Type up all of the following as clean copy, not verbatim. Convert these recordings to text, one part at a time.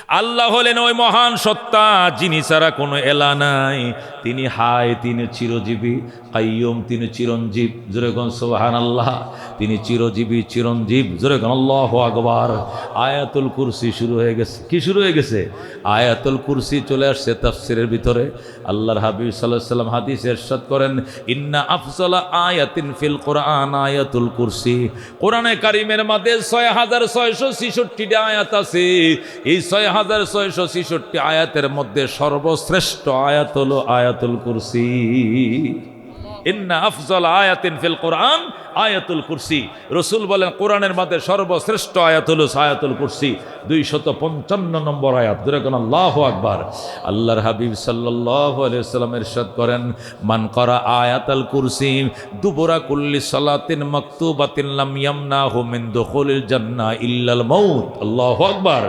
আল্লাহ হলেন ওই মহান সত্তা যিনি ছাড়া কোনো এলা নাই। তিনি হায়, তিনি চিরজীবী, কাইয়ুম, তিনি চিরঞ্জীব। জোরে কোন সুবহানাল্লাহ। তিনি চিরজীবী, চিরঞ্জীব। জোরে কোন আল্লাহু আকবার। আয়াতুল কুরসি শুরু হয়ে গেছে। কি শুরু হয়ে গেছে? আয়াতুল কুরসি চলে আসছে তাফসিরের ভিতরে। আল্লাহর হাবিব সাল্লাল্লাহু আলাইহি ওয়াসাল্লাম হাদিসে ইরশাদ করেন, ইন্না আফজালা আয়াতিন ফিল কোরআন আয়াতুল কুরসি। কোরআনে কারীমের মধ্যে ৬৬৬৬টি আয়াত আছে। এই ৬৬৬৬ আয়াতের মধ্যে সর্বশ্রেষ্ঠ আয়াত হলো আয়াতুল কুরসি। ইন্না আফজাল আয়াতিন ফিল কোরআন আয়াতুল কুরসি। রাসূল বলেন কোরআনের মধ্যে সর্বশ্রেষ্ঠ আয়াত হলো আয়াতুল কুরসি। ২৫৫ নম্বর আয়াত। জোরে কোন আল্লাহু আকবার। আল্লাহর হাবিব সাল্লাল্লাহু আলাইহি ওয়াসাল্লাম ইরশাদ করেন, মান করা আয়াতুল কুরসি দুবুরা কুল্লি সালাতিন মাকতুবাতিন লাম ইয়ামনাহু মিন দুখুলিল জান্নাহ ইল্লাল মাউত। আল্লাহু আকবার।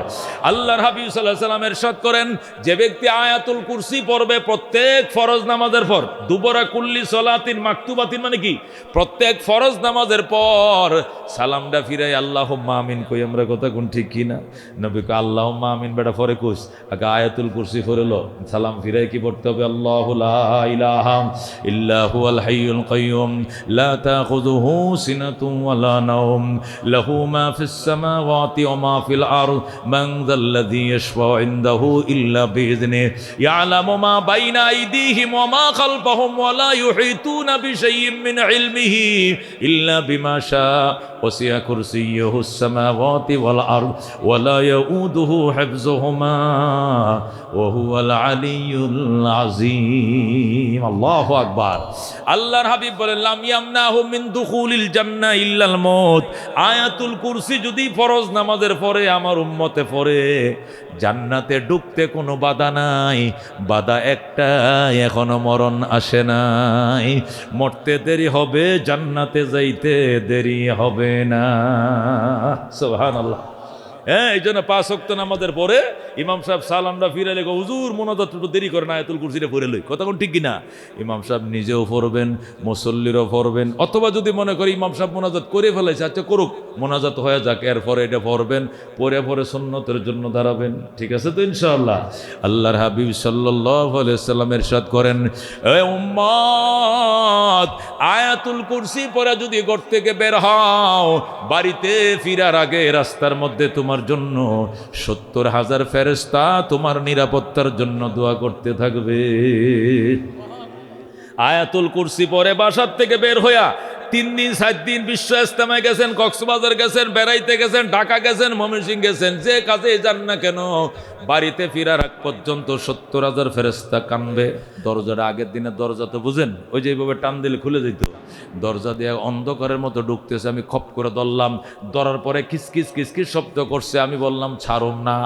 আল্লাহর হাবিব সাল্লাল্লাহু আলাইহি ওয়াসাল্লাম ইরশাদ করেন, যে ব্যক্তি আয়াতুল কুরসি পড়বে প্রত্যেক ফরজ নামাজের পর, দুবুরা কুল্লি সালাতিন মাকতুবাতিন মানে কি? প্রত্যেক ফরজ নামাজের পর সালামটা ফিরাই আল্লাহুম্মা আমিন কই আমরা, কথা কোন ঠিক কি না? নবী কয় আল্লাহুম্মা আমিন বেটা পরে কইস, আগে আয়াতুল কুরসি পড়লো, সালাম ফিরাই কি পড়তে হবে? আল্লাহু লা ইলাহা ইল্লা হুয়াল হাইয়ুল কাইয়ুম লা তাখুযুহু সিনাতুন ওয়ালা নাওম লাহু মা ফিস সামাওয়াতি ওয়া মা ফিল আরদ মান যাল্লাযী ইয়াশফাউ ইনদাহু ইল্লা বিইذনিহি ইয়ালামু মা বাইনা আইদিহিম ওয়া মা খালফাহুম ওয়া লা ইউহিতুনা বিশাইইন মিন ইলমিহি ইল্লা বিমা শাআ ওয়াসি'a কুরসিয়্যুহুস সামাওয়াতি ওয়াল আরদ ওয়া লা ইয়াউদুহু হিফযুহুমা ওয়া হুয়াল আলিয়্যুল আযীম। আল্লাহু আকবার। আল্লাহর হাবিব বলেন, লাম ইয়ামনাহু মিন দুখুলিল জান্নাহ ইল্লাল মউত। আয়াতুল কুরসি যদি ফরজ নামাজের পরে আমার উম্মতে পড়ে, জান্নাতে ঢুকতে কোনো বাধা নাই। বাধা একটাই, এখনো মরণ আসে নাই। মরতে দেরি হবে, জান্নাতে যাইতে দেরি হবে না। সুবহানাল্লাহ। হ্যাঁ, এই জন্য ৫ ওয়াক্ত নামাজের পরে ইমাম সাহেব সালামটা ফিরে লেগে, হুজুর মোনাজাত একটু দেরি করেন, আয়াতুল কুরসিটা পড়ে লই। কথা কোন ঠিক কিনা? ইমাম সাহেব নিজেও পড়বেন, মুসল্লিরও পড়বেন। অথবা যদি মনে করি ইমাম সাহেব মোনাজাত করে ফেলেছে, আচ্ছা করুক, মোনাজাত হয়ে যাক, এরপরে এটা পড়বেন, পরে পরে সুন্নতের জন্য দাঁড়াবেন। ঠিক আছে তো ইনশাআল্লাহ? আল্লাহর হাবিব সাল্লাল্লাহু আলাইহি ওয়াসাল্লাম ইরশাদ করেন, এ উম্মত, আয়াতুল কুরসি পড়ে যদি ঘর থেকে বের হও, বাড়িতে ফিরার আগে রাস্তার মধ্যে তোমার জন্য ৭০,০০০ ফেরেশতা তোমার নিরাপত্তার জন্য দোয়া করতে থাকবে। আয়াতুল কুরসি পরে বাসার থেকে বের হইয়া ৩ দিন ৪ দিন বিশ্ব ইজতেমায় গেছেন, কক্সবাজার গেছেন, বেড়াইতে গেছেন, ঢাকা গেছেন, ময়মনসিংহ গেছেন, যে কাজে যান না কেন, বাড়িতে ফিরার আগ পর্যন্ত ৭০,০০০ ফেরেশতা কানবে। দরজাটা আগের দিনের দরজা তো বুঝেন, ওই যে এইভাবে টান দিলে খুলে যেত। দরজা দিয়ে অন্ধকারের মতো ঢুকতেছে, আমি খপ করে ধরলাম। ধরার পরে কিসকিস কিসকিস শব্দ করছে, আমি বললাম ছাড়ুম না।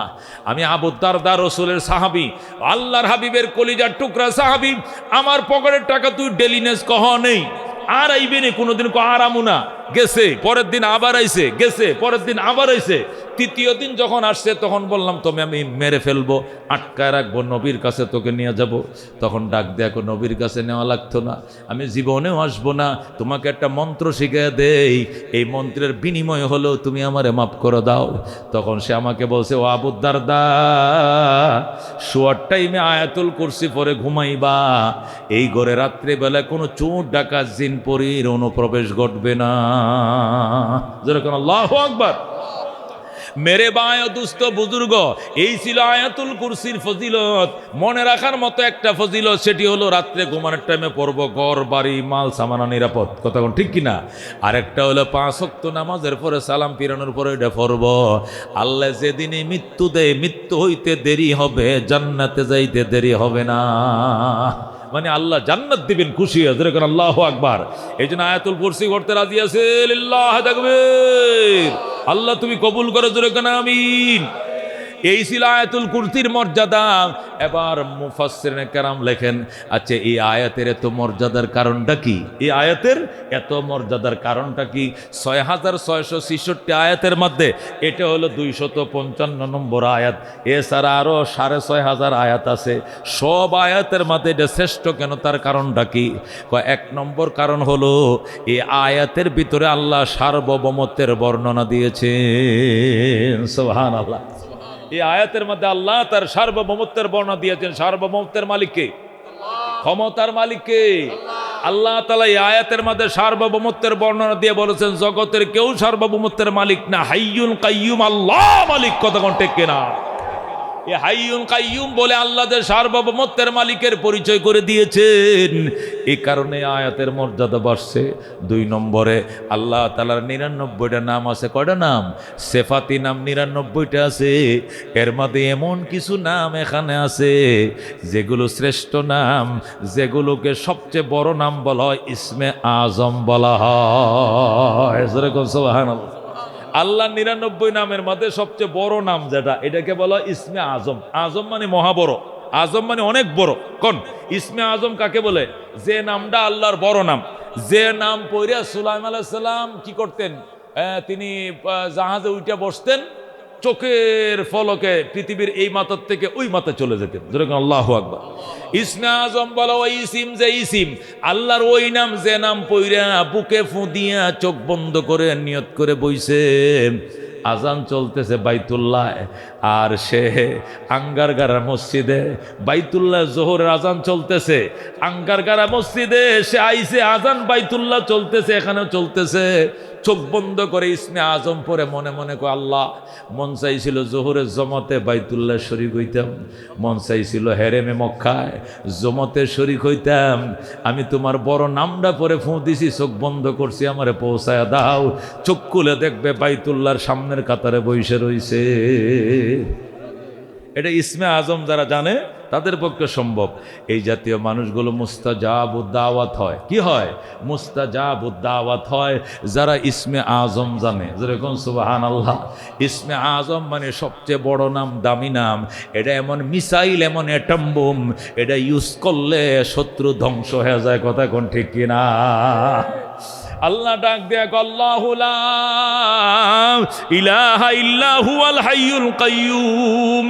আমি আবু দারদা, রাসূলের সাহাবী, আল্লাহর হাবিবের কলিজার টুকরা সাহাবী। আমার পকেটের টাকা তুই ডেলিনেস কহ নেই, আর আইবে নি কোনোদিন, আরামু না। গেছে, পরের দিন আবার আইছে, গেছে, পরের দিন আবার আইছে। ৩য় দিন যখন আসছে তখন বললাম তোকে আমি মেরে ফেলবো, আটকায় রাখবো, নবীর কাছে তোকে নিয়ে যাব। তখন ডাক দেখো, নবীর কাছে নেওয়া লাগতো না, আমি জীবনেও আসবো না, তোমাকে একটা মন্ত্র শিখিয়ে দেই, এই মন্ত্রের বিনিময় হলো তুমি আমারে মাফ করে দাও। তখন সে আমাকে বলছে, ও আবু দারদা, শোয়ার টাইমে আয়াতুল কুরসি পরে ঘুমাইবা, এই ঘরে রাত্রিবেলায় কোনো চোর ডাকাত জিন পরীর অনুপ্রবেশ ঘটবে না। যেরকম আল্লাহু আকবার। মেরে বায় দুস্থ বুজুর্গ, এই ছিল আয়াতুল কুরসির ফজিলত। মনে রাখার মতো একটা ফজিলত, সেটি হলো রাত্রে ঘুমানোর টাইমে পড়ব, ঘর বাড়ি মাল সামানা নিরাপদ। কথা কোন ঠিক কিনা? আরেকটা হলো ৫ ওয়াক্ত নামাজের পরে সালাম ফিরানোর পরে এটা পড়ব, আল্লাহ যেদিনে মৃত্যু দেয়, মৃত্যু হইতে দেরি হবে, জান্নাতে যাইতে দেরি হবে না। মানে আল্লাহ জান্নাত দিবেন খুশি হয়ে। যেরকম আল্লাহু আকবার। এই জন্য আয়াতুল কুরসি করতে রাজি আছে। লিল্লাহি তাকবীর। আল্লাহ তুমি কবুল করো, যেরকম আমিন। এই ছিল আয়াতুল কুরসির মর্যাদা। এবার মুফাসসিরিনে কেরাম লেখেন, আচ্ছা এই আয়াতের এত মর্যাদার কারণটা কি? এই আয়াতের এত মর্যাদার কারণটা কি? ৬৬৬৬ আয়াতের মধ্যে এটা হলো ২৫৫ নম্বর আয়াত। এছাড়া আরও ৬৫০০ আয়াত আছে। সব আয়াতের মধ্যে এটা শ্রেষ্ঠ কেন, তার কারণটা কি? ১ নম্বর কারণ হলো এই আয়াতের ভিতরে আল্লাহ সার্বভৌমত্বের বর্ণনা দিয়েছেন। সুবহানাল্লাহ। এই আয়াতের মধ্যে আল্লাহ তার সার্বভৌমত্বের বর্ণনা দিয়েছেন। সার্বভৌমত্বের মালিককে, ক্ষমতার মালিককে আল্লাহ তাআলা এই আয়াতের মধ্যে সার্বভৌমত্বের বর্ণনা দিয়ে বলেছেন জগতের কেউ সার্বভৌমত্বের মালিক না, হাইয়ুন কাইয়ুম আল্লাহ মালিক। কতক্ষণ ঠিক কিনা? এই হাইয়ুন কাইয়ুম বলে আল্লাহ যে সার্বভৌমত্বের মালিকের পরিচয় করে দিয়েছেন, এই কারণে আয়াতের মর্যাদা বাড়ছে। 2 নম্বরে আল্লাহ তাআলার 99টা নাম আছে। কয়টা নাম? সেফাতি নাম 99টা আছে। এর মধ্যে এমন কিছু নাম এখানে আছে যেগুলো শ্রেষ্ঠ নাম, যেগুলোকে সবচেয়ে বড় নাম বলা হয় ইসমে আজম বলা হয়। সুবহানাল্লাহ। আল্লাহ 99 নামের মধ্যে সবচেয়ে বড় নাম যেটা, এটাকে বলা হয় ইসমে আজম। আজম মানে মহাবড়, আজম মানে অনেক বড়। কোন ইসমে আজম কাকে বলে? যে নামটা আল্লাহর বড় নাম। যে নাম পড়িয়া সুলাইমান আলাইহিস সালাম কি করতেন? তিনি জাহাজে উঠে বসতেন, চোখের ফলকে পৃথিবীর এই মাথার থেকে ওই মাথা চলে যেতেন। যেরকম আল্লাহু আকবার। ইসমে আজম বলো ওই ইসিম, যে ইসিম আল্লাহর ওই নাম, যে নাম পইরা বুকে ফু দিয়া চোখ বন্ধ করে নিয়ত করে বইছে, আজান চলতেছে বাইতুল্লাহ, আর সে আঙ্গারগারা মসজিদে, বাইতুল্লাহ জোহরের আজান চলতেছে, আঙ্গারগারা মসজিদে সে আইছে, আজান বাইতুল্লাহ চলতেছে, এখানেও চলতেছে। চোখ বন্ধ করে ইসমে আজম পরে মনে মনে কয় আল্লাহ, মন চাইছিল জোহরের জমাতে বাইতুল্লাহ শরীক হইতাম, মন চাইছিল হেরেমে মক্কায় জমাতে শরীক হইতাম। আমি তোমার বড় নামটা পরে ফোঁ দিছি, চোখ বন্ধ করছি, আমারে পৌঁছায় দাও। চোখ খুলে দেখবে বাইতুল্লাহর সামনের কাতারে বসে রইছে। এটা ইসমে আজম যারা জানে তাদের পক্ষে সম্ভব। এই জাতীয় মানুষগুলো মুস্তাজাবুদ দাওয়াত হয়। কি হয়? মুস্তাজাবুদ দাওয়াত হয় যারা ইসমে আজম জানে। যেরকম সুবহানাল্লাহ। ইসমে আজম মানে সবচেয়ে বড় নাম, দামি নাম। এটা এমন মিসাইল, এমন অ্যাটম বোম, এটা ইউজ করলে শত্রু ধ্বংস হয়ে যায়। কথা কোন ঠিক কিনা? আল্লাহ ডাক দেয়া আল্লাহু লা ইলাহা ইল্লা হুয়াল হাইয়ুল কাইয়ুম।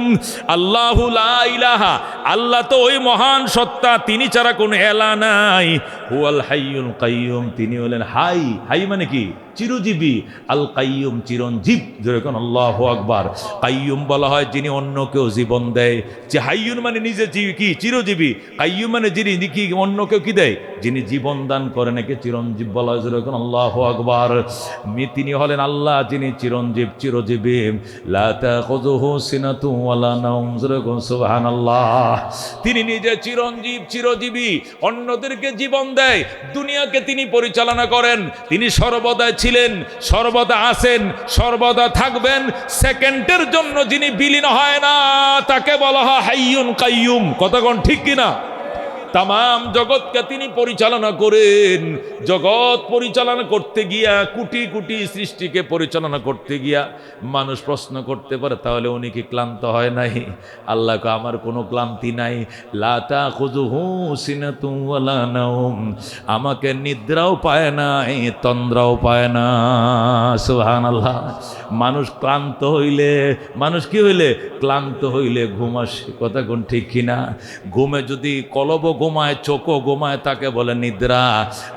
আল্লাহু লা ইলাহা, আল্লাহ তো ওই মহান সত্তা, তিনি ছাড়া কোনো এলা নাই। হুয়াল হাইয়ুল কাইয়ুম, তিনি হলেন হাই। হাই মানে কি? চিরজীবী। আল কাইয়ুম, চিরঞ্জীব। যেরকম আল্লাহু আকবার। কাইয়ুম বলা হয় যিনি অন্য কেউ জীবন দেয়। যে হাইয়ুন মানে নিজে কি চিরজীবী, কাইয়ুম মানে যিনি কি অন্য কেউ কি দেয়, যিনি জীবন দান করেন, একে চিরঞ্জীব বলা হয়। যেরকম আল্লাহু আকবার। তিনি হলেন আল্লাহ যিনি চিরঞ্জীব, চিরজীবী। লা তাখুযুহু সিনাতু ওয়ালা নাওম। যেরকম সুবহানাল্লাহ। তিনি নিজে চিরঞ্জীব, চিরজীবী, অন্যদেরকে জীবন দেয়, দুনিয়াকে তিনি পরিচালনা করেন। তিনি সর্বদা ছিলেন, সর্বদা আছেন, সর্বদা থাকবেন। সেকেন্ডের জন্য যিনি বিলীন হয় না, তাকে বলা হয় হাইয়ুন কাইয়ুম। কতক্ষণ ঠিক কিনা? তাম জগৎকে তিনি পরিচালনা করেন। জগৎ পরিচালনা করতে গিয়া, কোটি কোটি সৃষ্টিকে পরিচালনা করতে গিয়া মানুষ প্রশ্ন করতে পারে, তাহলে উনি কি ক্লান্ত হয় নাই? আল্লাহকে আমার কোনো ক্লান্তি নাই। লা তাখুযুহু সিনাতুন ওয়ালা নাওম, আমাকে নিদ্রাও পায় নাই, তন্দ্রাও পায় না। সুবহানাল্লাহ। মানুষ ক্লান্ত হইলে, মানুষ কি হইলে? ক্লান্ত হইলে ঘুম আসে। কথা কোন ঠিক কিনা? ঘুমে যদি কলব ঘুমায়, চোখও ঘুমায়, তাকে বলে নিদ্রা।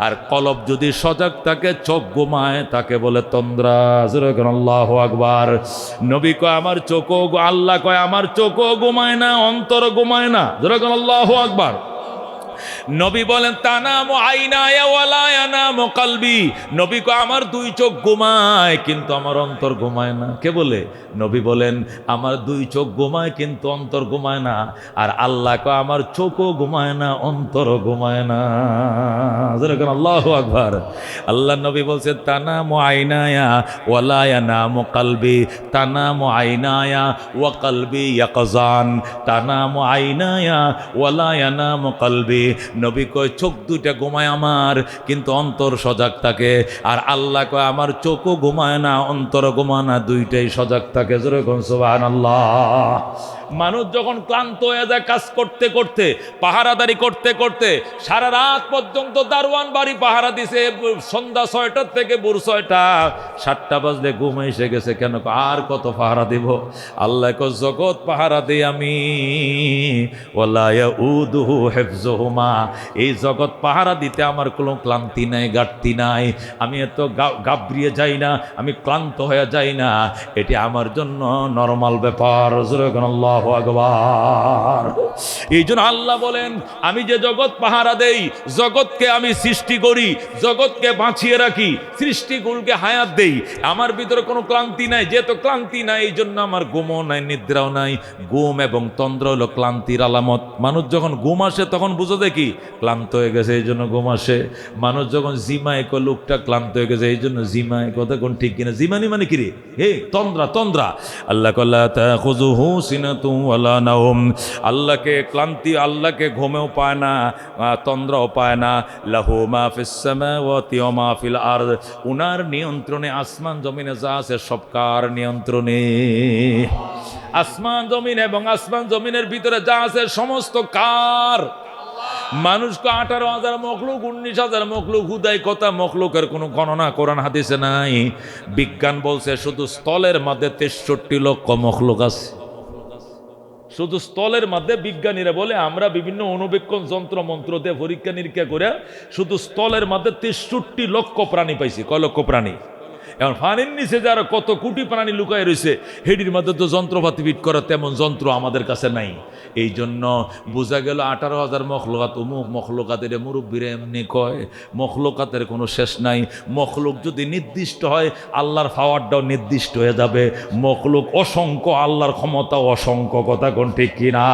আর কলব যদি সজাগ থাকে, চোখ ঘুমায়, তাকে বলে তন্দ্রা। আল্লাহু আকবার। নবী কয় আমার চোখও, আল্লাহ কয় আমার চোখও ঘুমায় না, অন্তর ঘুমায় না। আল্লাহু আকবার। নবী বলেন তানামু আইনায়া ওয়ালা ইয়ানামু কলবি। নবী কয় আমার 2 চোখ ঘুমায়, কিন্তু আমার অন্তর ঘুমায় না। কে বলে? নবী বলেন আমার 2 চোখ ঘুমায়, কিন্তু অন্তর ঘুমায় না। আর আল্লাহ কয় আমার চোখও ঘুমায় না, অন্তরও ঘুমায় না। যেরকম আল্লাহু আকবার। আল্লাহ নবী বলছেন তানামু আইনায়া ওয়ালা ইয়ানামু কলবি। তানামু আইনায়া ওয়া কলবি ইয়াকজান। তানামু আইনায়া ওয়ালা ইয়ানামু কলবি। নবী কয় চোখ 2টা ঘুমায় আমার, কিন্তু অন্তর সজাগ থাকে। আর আল্লাহ কয় আমার চোখও ঘুমায় না, অন্তর ঘুমায় না, 2টাই সজাগ থাকে। যেরকম সুবহানাল্লাহ। মানুষ যখন ক্লান্ত হয়ে যায় কাজ করতে করতে, পাহারাদারি করতে করতে, সারা রাত পর্যন্ত দারোয়ান বাড়ি পাহারা দিছে, সন্ধ্যা 6টার থেকে ভোর 6টা, 7টা বাজলে ঘুম এসে গেছে, কেন আর কত পাহারা দিব? আল্লাহ কো জগৎ পাহারা দেই আমি, ওয়ালা ইয়াউদুহু হিফযুহুমা, এই জগৎ পাহারা দিতে আমার কোনো ক্লান্তি নাই, ঘাটতি নাই, আমি এত গাবড়িয়ে যাই না, আমি ক্লান্ত হয়ে যাই না, এটি আমার জন্য নরমাল ব্যাপার। আল্লাহু আকবার। এই জন্য আল্লাহ বলেন, আমি যে জগৎ পাহারা দেই, জগৎকে আমি সৃষ্টি করি, জগৎকে বাঁচিয়ে রাখি, সৃষ্টিগুলোকে হায়াত দেই, আমার ভিতরে কোনো ক্লান্তি নাই। যেহেতু ক্লান্তি নাই, এই জন্য আমার ঘুমও নাই, নিদ্রাও নাই। ঘুম এবং তন্দ্রা হলো ক্লান্তির আলামত। মানুষ যখন ঘুম আসে তখন বুঝো দেখি ক্লান্ত হয়ে গেছে, এই জন্য ঘুম আসে। মানুষ যখন জিমায় কো লোকটা ক্লান্ত হয়ে গেছে, এই জন্য জিমায়, কথা কোন ঠিক কিনা? জিমানি মানে কি রে? হে তন্দ্রা, তন্দ্রা। আল্লাহ কল্লা তাখুযুহু সিনাতুন ওয়ালা নাওম, আল্লাহকে ক্লান্তি, আল্লাহকে ঘুমেও পায় না, তন্দ্রাও পায় না। লাহু মা ফিস সামাওয়াতি ওয়া মা ফিল আরদ, উনার নিয়ন্ত্রণে আসমান জমিনে যা আছে সব কার নিয়ন্ত্রণে? আসমান জমিন এবং আসমান জমিনের ভিতরে যা আছে সমস্ত কার? মানুষকে 18,000 মখলুক, 19,000 মখলুক, হুদাই কথা, মখলুকের কোনো গণনা কোরআন হাদিসে নাই। বিজ্ঞান বলছে শুধু স্থলের মধ্যে 63 লক্ষ মখলুক আছে। শুধু স্থলের মধ্যে বিজ্ঞানীরা বলে, আমরা বিভিন্ন অনুবীক্ষণ যন্ত্র মন্ত্র দিয়ে পরীক্ষা নিরীক্ষা করে শুধু স্থলের মধ্যে 63 লক্ষ প্রাণী পাইছি। কয় লক্ষ প্রাণী? এখন পানির নিচে যারা কত কোটি প্রাণী লুকায় রয়েছে, হেডির মধ্যে তো যন্ত্রপাতি ফিট করা তেমন যন্ত্র আমাদের কাছে নাই। এই জন্য বোঝা গেল 18,000 মখলুকাত, অমুক মখলুকাতের মুরব্বীরা এমনি কয়, মখলুকাতের কোনো শেষ নাই। মখলুক যদি নির্দিষ্ট হয়, আল্লাহর পাওয়ারটাও নির্দিষ্ট হয়ে যাবে। মখলুক অসংখ্য, আল্লাহর ক্ষমতা অসংখ্য, কথা কোন ঠিক কিনা?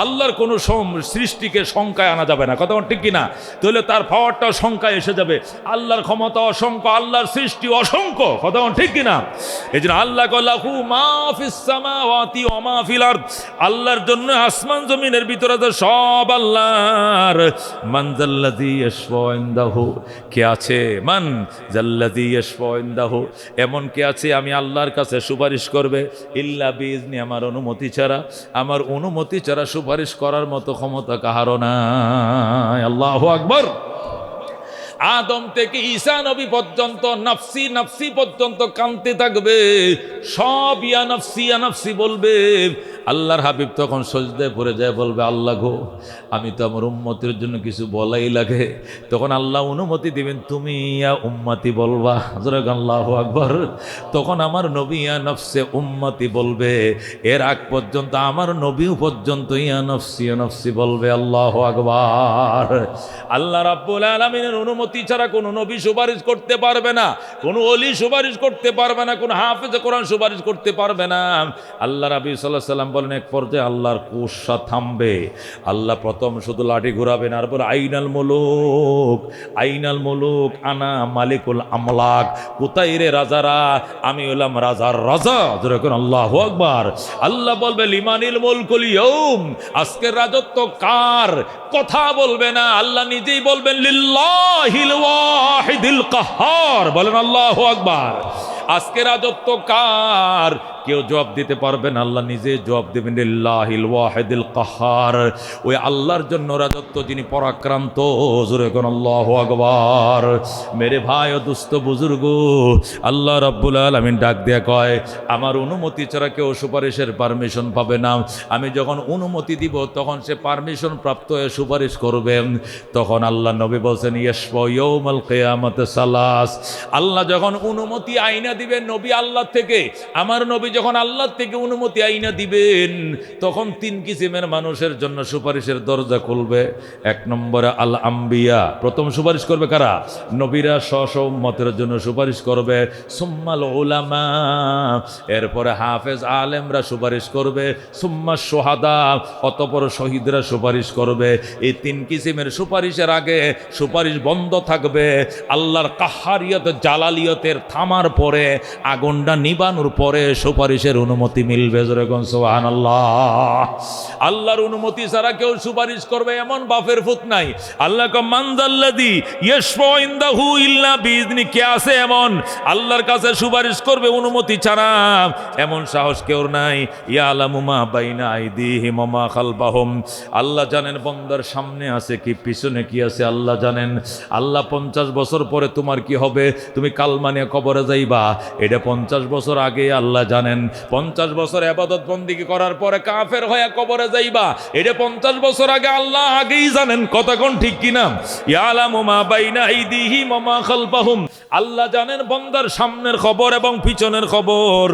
আল্লাহর কোনো সৃষ্টিকে সংখ্যায় আনা যাবে না, কথা কোন ঠিক কিনা? তাহলে তার পাওয়ারটাও সংখ্যায় এসে যাবে। আল্লাহর ক্ষমতা অসংখ্য, আল্লাহর সৃষ্টি অসংখ্য, কথা ঠিক কিনা? এই জন্য আল্লাহ লাহু মা ফিস সামাওয়াতি ওয়া মা ফিল আরদ, আল্লাহর জন্য আসমান জমিনের ভিতরে তো সব আল্লাহর। মান জাল্লাযী ইয়াশফাউ ইনদাহু, কে আছে? মান জাল্লাযী ইয়াশফাউ ইনদাহু, এমন কে আছে আমি আল্লাহর কাছে সুপারিশ করবে? ইল্লা বিইজনি, আমার অনুমতি ছাড়া। আমার অনুমতি ছাড়া সুপারিশ করার মতো ক্ষমতা কাহারও নাই। আল্লাহু আকবার। আদম থেকে ঈসা নবী পর্যন্ত নাফসি নাফসি পর্যন্ত কাঁদতে থাকবে, সব ইয়া নাফসি ইয়া নাফসি বলবে। আল্লাহর হাবিব তখন সজদায় পড়ে যায়, বলবে আল্লাহ গো, আমি তো আমার উম্মতের জন্য কিছু বলাই লাগে। তখন আল্লাহ অনুমতি দিবেন, তুমি ইয়া উম্মতি বলবা। আল্লাহু আকবার। তখন আমার নবী ইয়া নফসে উম্মতি বলবে। এর আগ পর্যন্ত আমার নবীও পর্যন্ত ইয়া নফসি বলবে। আল্লাহু আকবার। আল্লাহ রাব্বুল আলামিনের অনুমতি ছাড়া কোনো নবী সুপারিশ করতে পারবে না, কোনো ওলি সুপারিশ করতে পারবে না, কোনো হাফেজ কোরআন সুপারিশ করতে পারবে না। আল্লাহ রাব্বি সাল্লাল্লাহু আলাইহি ওয়াসাল্লাম বলেন, এক পর্যায়ে আল্লাহর কুশা থামবে। আল্লাহ প্রথম শুধু লাঠি ঘুরাবেন আর বলে, আইনাল মুলুক, আইনাল মুলুক, আনা মালিকুল আমলাক, কোথায় রে রাজারা? আমি হলাম রাজার রাজা। যেরকম আল্লাহু আকবার। আল্লাহ বলবে, লিমানিল মুলকুল ইয়াউম, আজকের রাজত্ব কার? কথা বলবে না, আল্লাহ নিজেই বলবেন, লিল্লাহিল ওয়াহিদিল কাহ্হার। বলেন আল্লাহু আকবার। আজকে রাজত্ব কার? কেউ জবাব দিতে পারবেন? আল্লাহ নিজে জবাব দেবেন, লিল্লাহিল ওয়াহিদিল কাহ্হার। ওই আল্লাহর জন্য রাজত্ব, যিনি পরাক্রান্ত। জোরে কোন আল্লাহু আকবার। মেরে ভাই ও দুস্থ বুজুর্গ, আল্লাহ রাব্বুল আলামিন ডাক দেয়া কয়, আমার অনুমতি ছাড়া কেউ সুপারিশের পারমিশন পাবে না। আমি যখন অনুমতি দিব তখন সে পারমিশন প্রাপ্ত হয়ে সুপারিশ করবেন। তখন আল্লাহ নবী বলছেন, ইয়াশফাউ ইয়াউমাল কিয়ামাতি সালাস। আল্লাহ যখন অনুমতি আইনা দিবেন নবী আল্লাহ থেকে, আমার নবী যখন আল্লাহ থেকে অনুমতি আইনা দিবেন, তখন 3 কিসিমের মানুষের জন্য সুপারিশের দরজা খুলবে। 1 নম্বরে আল আম্বিয়া, প্রথম সুপারিশ করবে কারা? নবীরা স্ব উম্মতের জন্য সুপারিশ করবে। সুম্মাল উলামা, এরপরে হাফেজ আলেমরা সুপারিশ করবে। সুম্মা শুহাদা, অতঃপর শহীদরা সুপারিশ করবে। এই 3 কিসিমের সুপারিশের আগে সুপারিশ বন্ধ থাকবে। আল্লাহর কাহ্হারিয়ত জালালিয়তের থামার পরে, আগুনটা নিবানোর পরে সুপারিশ সুপারিশের অনুমতি মিলবে। যেরকম সুবহানাল্লাহ। আল্লাহর অনুমতি ছাড়া কেউ সুপারিশ করবে এমন বাপের ফুত নাই। আল্লাহ মানজাল্লাযী ইয়াশফাউ ইনদাহু ইল্লা বিইذনি, কে আছে এমন আল্লাহর কাছে সুপারিশ করবে অনুমতি ছাড়া? এমন সাহস কেউ নাই। ইয়ালামু মা বাইনা আইদিহিম ওয়া মা খালফাহুম, আল্লাহ জানেন বান্দার সামনে আছে কি পিছনে কি আছে আল্লাহ জানেন। আল্লাহ 50 বছর পরে তোমার কি হবে, তুমি কালমা নিয়ে কবরে যাইবা, এটা 50 বছর আগে আল্লাহ জানেন। 50 বছর ইবাদত বন্দেগী করার পরে কাফের হয়ে কবরে যাইবা, এটা 50 বছর আগে আল্লাহ আগেই জানেন। কথা কোন ঠিক কিনা? ইয়ালামু মা বাইনা আইদিহিম ওয়া মা খালফাহুম, আল্লাহ জানেন বান্দার সামনের খবর এবং পিছনের খবর।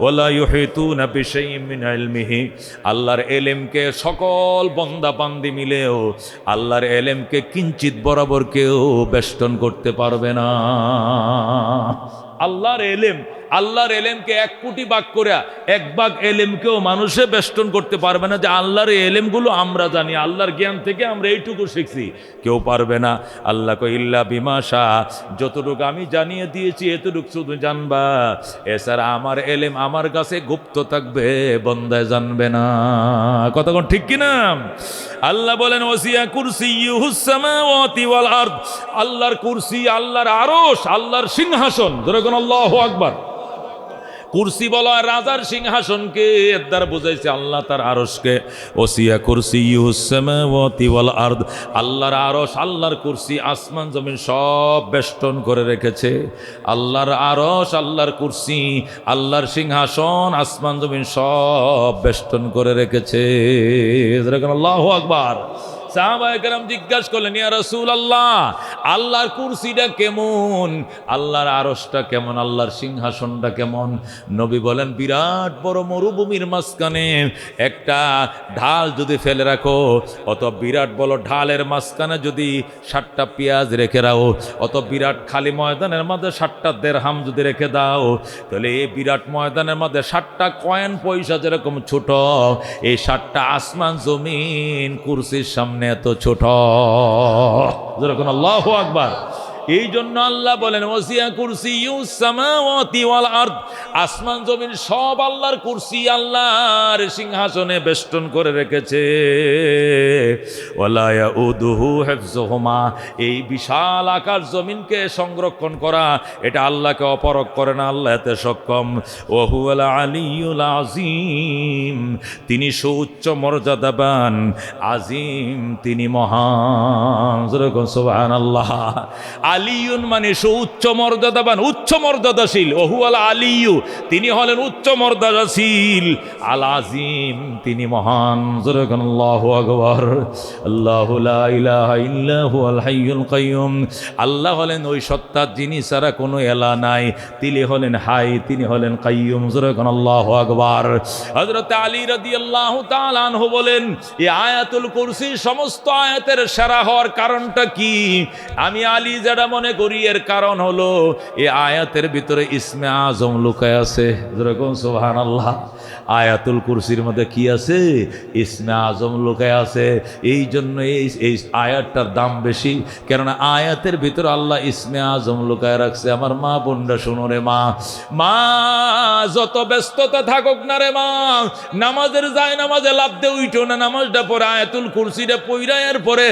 ওয়ালা ইউহিতুনা বিশাইইন মিন ইলমিহি, আল্লাহর ইলমকে সকল বান্দা বান্দি মিলেও আল্লাহর ইলমকে কিঞ্চিত বরাবর কেউ বেষ্টন করতে পারবে না। আল্লাহর এলেমকে 1 কোটি ভাগ করে 1 ভাগ এলেমকেও মানুষে বেষ্টন করতে পারবে না। যে আল্লাহর এলেমগুলো আমরা জানি, আল্লাহর জ্ঞান থেকে আমরা এইটুকু শিখছি, কেউ পারবে না। আল্লাহ কই ইল্লা বিমা শাআ, যতটুকু আমি জানিয়ে দিয়েছি এতটুকু শুধু জানবা, এছাড়া আমার এলেম আমার কাছে গুপ্ত থাকবে, বান্দায় জানবে না। কতক্ষণ ঠিক কিনা? আল্লাহ বলেন ওয়াসিয়া কুরসিয়ুহুস সামাওয়াতি ওয়াল আরদ, আল্লাহর কুরসি, আল্লাহর আরশ, আল্লাহর সিংহাসন। যেরকম আল্লাহু আকবার। কুরসি বলা রাজার সিংহাসনকে, এর দ্বারা বোঝাইছে আল্লাহ তার আরশকে। ওসিয়া কুরসিয়ুস সামাওয়াতি ওয়াল আরদ, আল্লাহর আরশ, আল্লাহর কুরসি আসমান জমিন সব বেষ্টন করে রেখেছে। আল্লাহর আরশ, আল্লাহর কুরসি, আল্লাহর সিংহাসন আসমান জমিন সব বেষ্টন করে রেখেছে। আল্লাহু আকবার। সাহাবায়ে কেরাম জিজ্ঞাসা করলেন, ইয়া রাসূলুল্লাহ, আল্লাহর কুরসিটা কেমন, আল্লাহর আরশটা কেমন, আল্লাহর সিংহাসনটা কেমন? নবী বলেন, বিরাট বড় মরুভূমির মাঝখানে একটা ঢাল যদি ফেলে রাখো, অত বিরাট বড় ঢালের মাঝখানে যদি 7টা পেঁয়াজ রেখে দাও, অত বিরাট খালি ময়দানের মধ্যে 7টা দিরহাম যদি রেখে দাও, তাহলে এই বিরাট ময়দানের মধ্যে 7টা কয়েন পয়সা যেরকম ছোট, এই 7টা আসমান জমিন কুরসির সামনে এত ছোট। যেরকম আল্লাহু আকবার। এই জন্য আল্লাহ বলেন ওয়াসিয়া কুরসিয়ুস সামাওয়াতি ওয়াল আরদ, আসমান জমিন সব আল্লাহর কুরসি, আল্লাহর সিংহাসনে বেষ্টন করে রেখেছে। ওয়ালা ইয়াউদুহু হিফযুহুমা, এই বিশাল আকাশ জমিনকে সংরক্ষণ করা এটা আল্লাহকে অপরক করে না, আল্লাহ এতে সক্ষম। ওয়া হুয়াল আলিয়্যুল আযীম, তিনি সুউচ্চ মর্যাদাবান, আজিম তিনি মহান। সুবহানাল্লাহ। আলিয়ুন মানে সুউচ্চ মর্যাদাবান, উচ্চ মর্যাদাশীল। ওহুয়াল আলিয়ু, তিনি হলেন উচ্চ মর্যাদাশীল। আল আজিম, তিনি মহান। আল্লাহু আকবার। আল্লাহু লা ইলাহা ইল্লা হুয়াল হাইয়ুল কাইয়ুম, আল্লাহ হলেন ওই সত্তা যিনি ছাড়া কোনো এলা নাই, তিনি হলেন হাই, তিনি হলেন কাইয়ুম। আল্লাহু আকবার। হযরত আলী রাদিয়াল্লাহু তাআলা আনহু বলেন, এই আয়াতুল কুরসি সমস্ত আয়াতের সেরা হওয়ার কারণটা কি? আমি আলী যেটা মনে করি এর কারণ হলো এই আয়াতের ভিতরে ইসমে আজম লুকায় আছে। যেরকম সুবহানাল্লাহ। আয়াতুল কুরসির মধ্যে কি আছে? ইসমে আজম লুকায় আছে। এই জন্য এই আয়াতটার দাম বেশি, কেননা আয়াতের ভিতরে আল্লাহ ইসমে আজম লুকায় রাখছে। আমার মা বোনরা শোনো রে মা, মা যত ব্যস্ততা থাকুক না রে মা, নামাজের যায় নামাজে লাভ দে উঠো না, নামাজটা পরে আয়াতুল কুরসিটা পইরায়ের পরে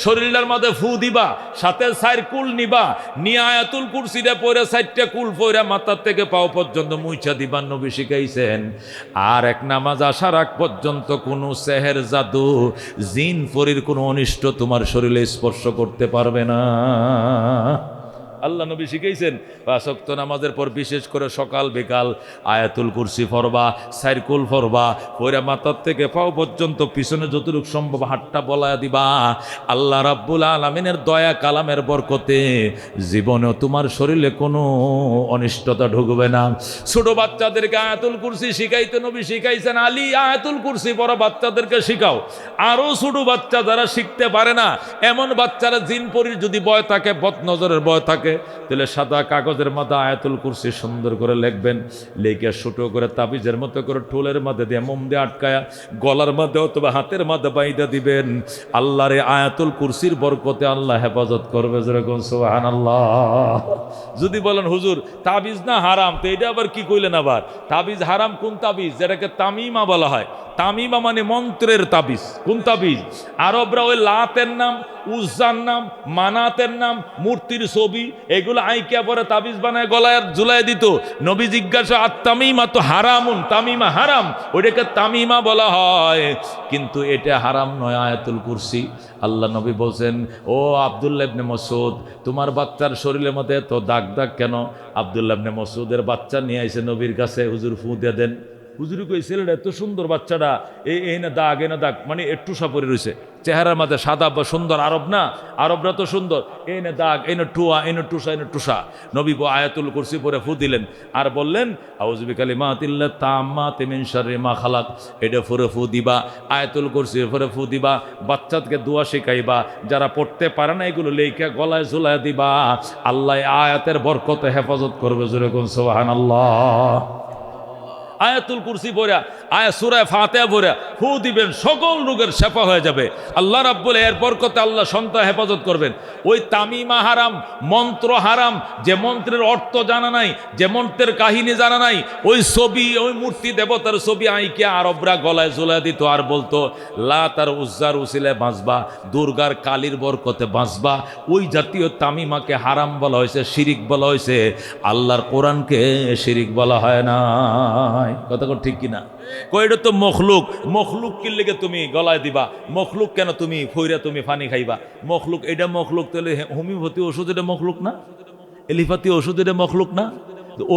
শরীরের মধ্যে ফু দিবা, সাথে 4 কুল নিবা, নিয়ে আয়াতুল কুরসিটা পরে 4টা কুল পইরা মাথার থেকে পাও পর্যন্ত মুইছা দিবা, নবী শিখাইছেন। আর এক নামাজ আসার আগ পর্যন্ত কোনো সেহের জাদু জিন পরীর কোনো অনিষ্ট তোমার শরীরে স্পর্শ করতে পারবে না। আল্লাহ নবী শিখাইছেন 5 ওয়াক্ত নামাজের পর বিশেষ করে সকাল বিকাল আয়াতুল কুরসি পড়বা, 4 কুল পড়বা, পড়া মাথার থেকে পাও পর্যন্ত পিছনে যতটুকু সম্ভব হাতটা বলায়া দিবা। আল্লাহ রাব্বুল আলামিনের দয়া কালামের বরকতে জীবনেও তোমার শরীরে কোনো অনিষ্টতা ঢুকবে না। ছোট বাচ্চাদেরকে আয়াতুল কুরসি শিখাইতে নবী শিখাইছেন, আলী আয়াতুল কুরসি পড়া বাচ্চাদেরকে শিখাও। আরও ছোট বাচ্চা যারা শিখতে পারে না, এমন বাচ্চারা জিন পরীর যদি ভয় থাকে, বদ নজরের ভয় থাকে, তাহলে সাদা কাগজের মধ্যে আয়াতুল কুরসি সুন্দর করে লিখবেন, লিখে ছোটো করে তাবিজের মতো করে ঠোলের মধ্যে দিয়ে মোম দিয়ে আটকায়া গলার মধ্যে অথবা হাতের মধ্যে বাইদা দিবেন। আল্লাহর এই আয়াতুল কুরসির বরকতে আল্লাহ হেফাজত করবে, যেরকম সুবহানাল্লাহ। যদি বলেন হুজুর তাবিজ না হারাম, তো এটা আবার কি কইলেন? আবার তাবিজ হারাম কোন তাবিজ? যেটাকে তামিমা বলা হয়। তামিমা মানে মন্ত্রের তাবিজ। কোন তাবিজ? আরবরা ওই লাতের নাম, উজ্জার নাম, মানাতের নাম, মূর্তির ছবি এগুলো আইকিয়া পরে তাবিজ বানায় গলায় ঝুলাই দিত। নবী জিজ্ঞাসা আর তামিমা তো হারামুন, তামিমা হারাম, ওইটাকে তামিমা বলা হয়, কিন্তু এটা হারাম নয় আয়াতুল কুরসি। আল্লাহ নবী বলছেন, ও আব্দুল্লাহ ইবনে মাসউদ, তোমার বাচ্চার শরীরের মধ্যে এত দাগ দাগ কেন? আব্দুল্লাহ ইবনে মাসউদের বাচ্চা নিয়ে আইছে নবীর কাছে, হুজুর ফু দিয়ে দেন। হুজুর কই ছেলেটা এত সুন্দর, বাচ্চাটা এই না দাগ, এ না দাগ, মানে একটু সাপরে রয়েছে চেহারার মধ্যে, সাদা বা সুন্দর, আরব না, আরবরা তো সুন্দর, এই না দাগ, এই না টুয়া, এই না টুসা, এই না টুসা। নবী আয়াতুল কুরসি পরে ফু দিলেন আর বললেন আউযু বিকালিমাতিল্লাহি তাম্মাতি মিন শাররি মা খালাক। এটা পরে ফু দিবা, আয়াতুল কুরসি পরে ফু দিবা, বাচ্চাকে দোয়া শিখাইবা, যারা পড়তে পারে না এগুলো লেখা গলায় ঝুলায় দিবা। আল্লাহ আয়াতের বরকতে হেফাজত করবে, জোরে কোন সুবহানাল্লাহ। আয়াতুল কুরসি পড়া, সূরা ফাতিহা পড়া ফু দিবেন, সকল রোগের শেফা হয়ে যাবে। আল্লাহ রাব্বুল এর বরকতে আল্লাহ সন্তান হেফাজত করবেন। ওই তামিমা হারাম, মন্ত্র হারাম, যে মন্ত্রের অর্থ জানা নাই, যে মন্ত্রের কাহিনী জানা নাই, ওই ছবি, ওই মূর্তি দেবতার ছবি আইকে আরবরা গলায় ঝুলা দিত আর বলতো লাত আর উজ্জার উসিলায় বাঁচবা, দুর্গার কালীর বরকতে বাঁচবা। ওই জাতীয় তামিমাকে হারাম বলা হয়েছে, শিরিক বলা হয়েছে। আল্লাহর কোরআনকে শিরিক বলা হয় না। কথা ঠিক কিনা? কইটা তো মখলুক, মখলুক কি লেগে তুমি গলায় দিবা? মখলুক কেন তুমি ফইরা তুমি পানি খাইবা? মখলুক, এটা মখলুক, তাহলে হোমিওপ্যাথি ওষুধ এটা মখলুক না? এলিফাতি ওষুধ এটা মখলুক না?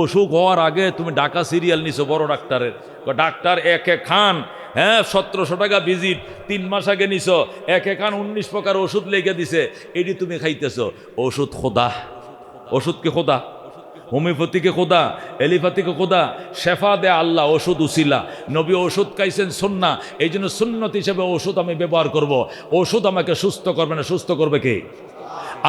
অসুখ হওয়ার আগে তুমি ঢাকা সিরিয়াল নিছো বড় ডাক্তারের, ডাক্তার একে খান, হ্যাঁ 1700 টাকা ভিজিট, 3 মাস আগে নিছো, একে খান 19 প্রকার ওষুধ লেগে দিছে, এটি তুমি খাইতেছো। ওষুধ খোদা, ওষুধ কি খোদা? হোমিওপ্যাথিকে খোদা, এলিপ্যাথিকে খোদা, শেফা দেয় আল্লাহ, ওষুধ উসিলা। নবী ওষুধ খাইছেন সুন্নাহ, এই জন্য সুন্নত হিসেবে ওষুধ আমি ব্যবহার করব। ওষুধ আমাকে সুস্থ করবে না, সুস্থ করবে কে?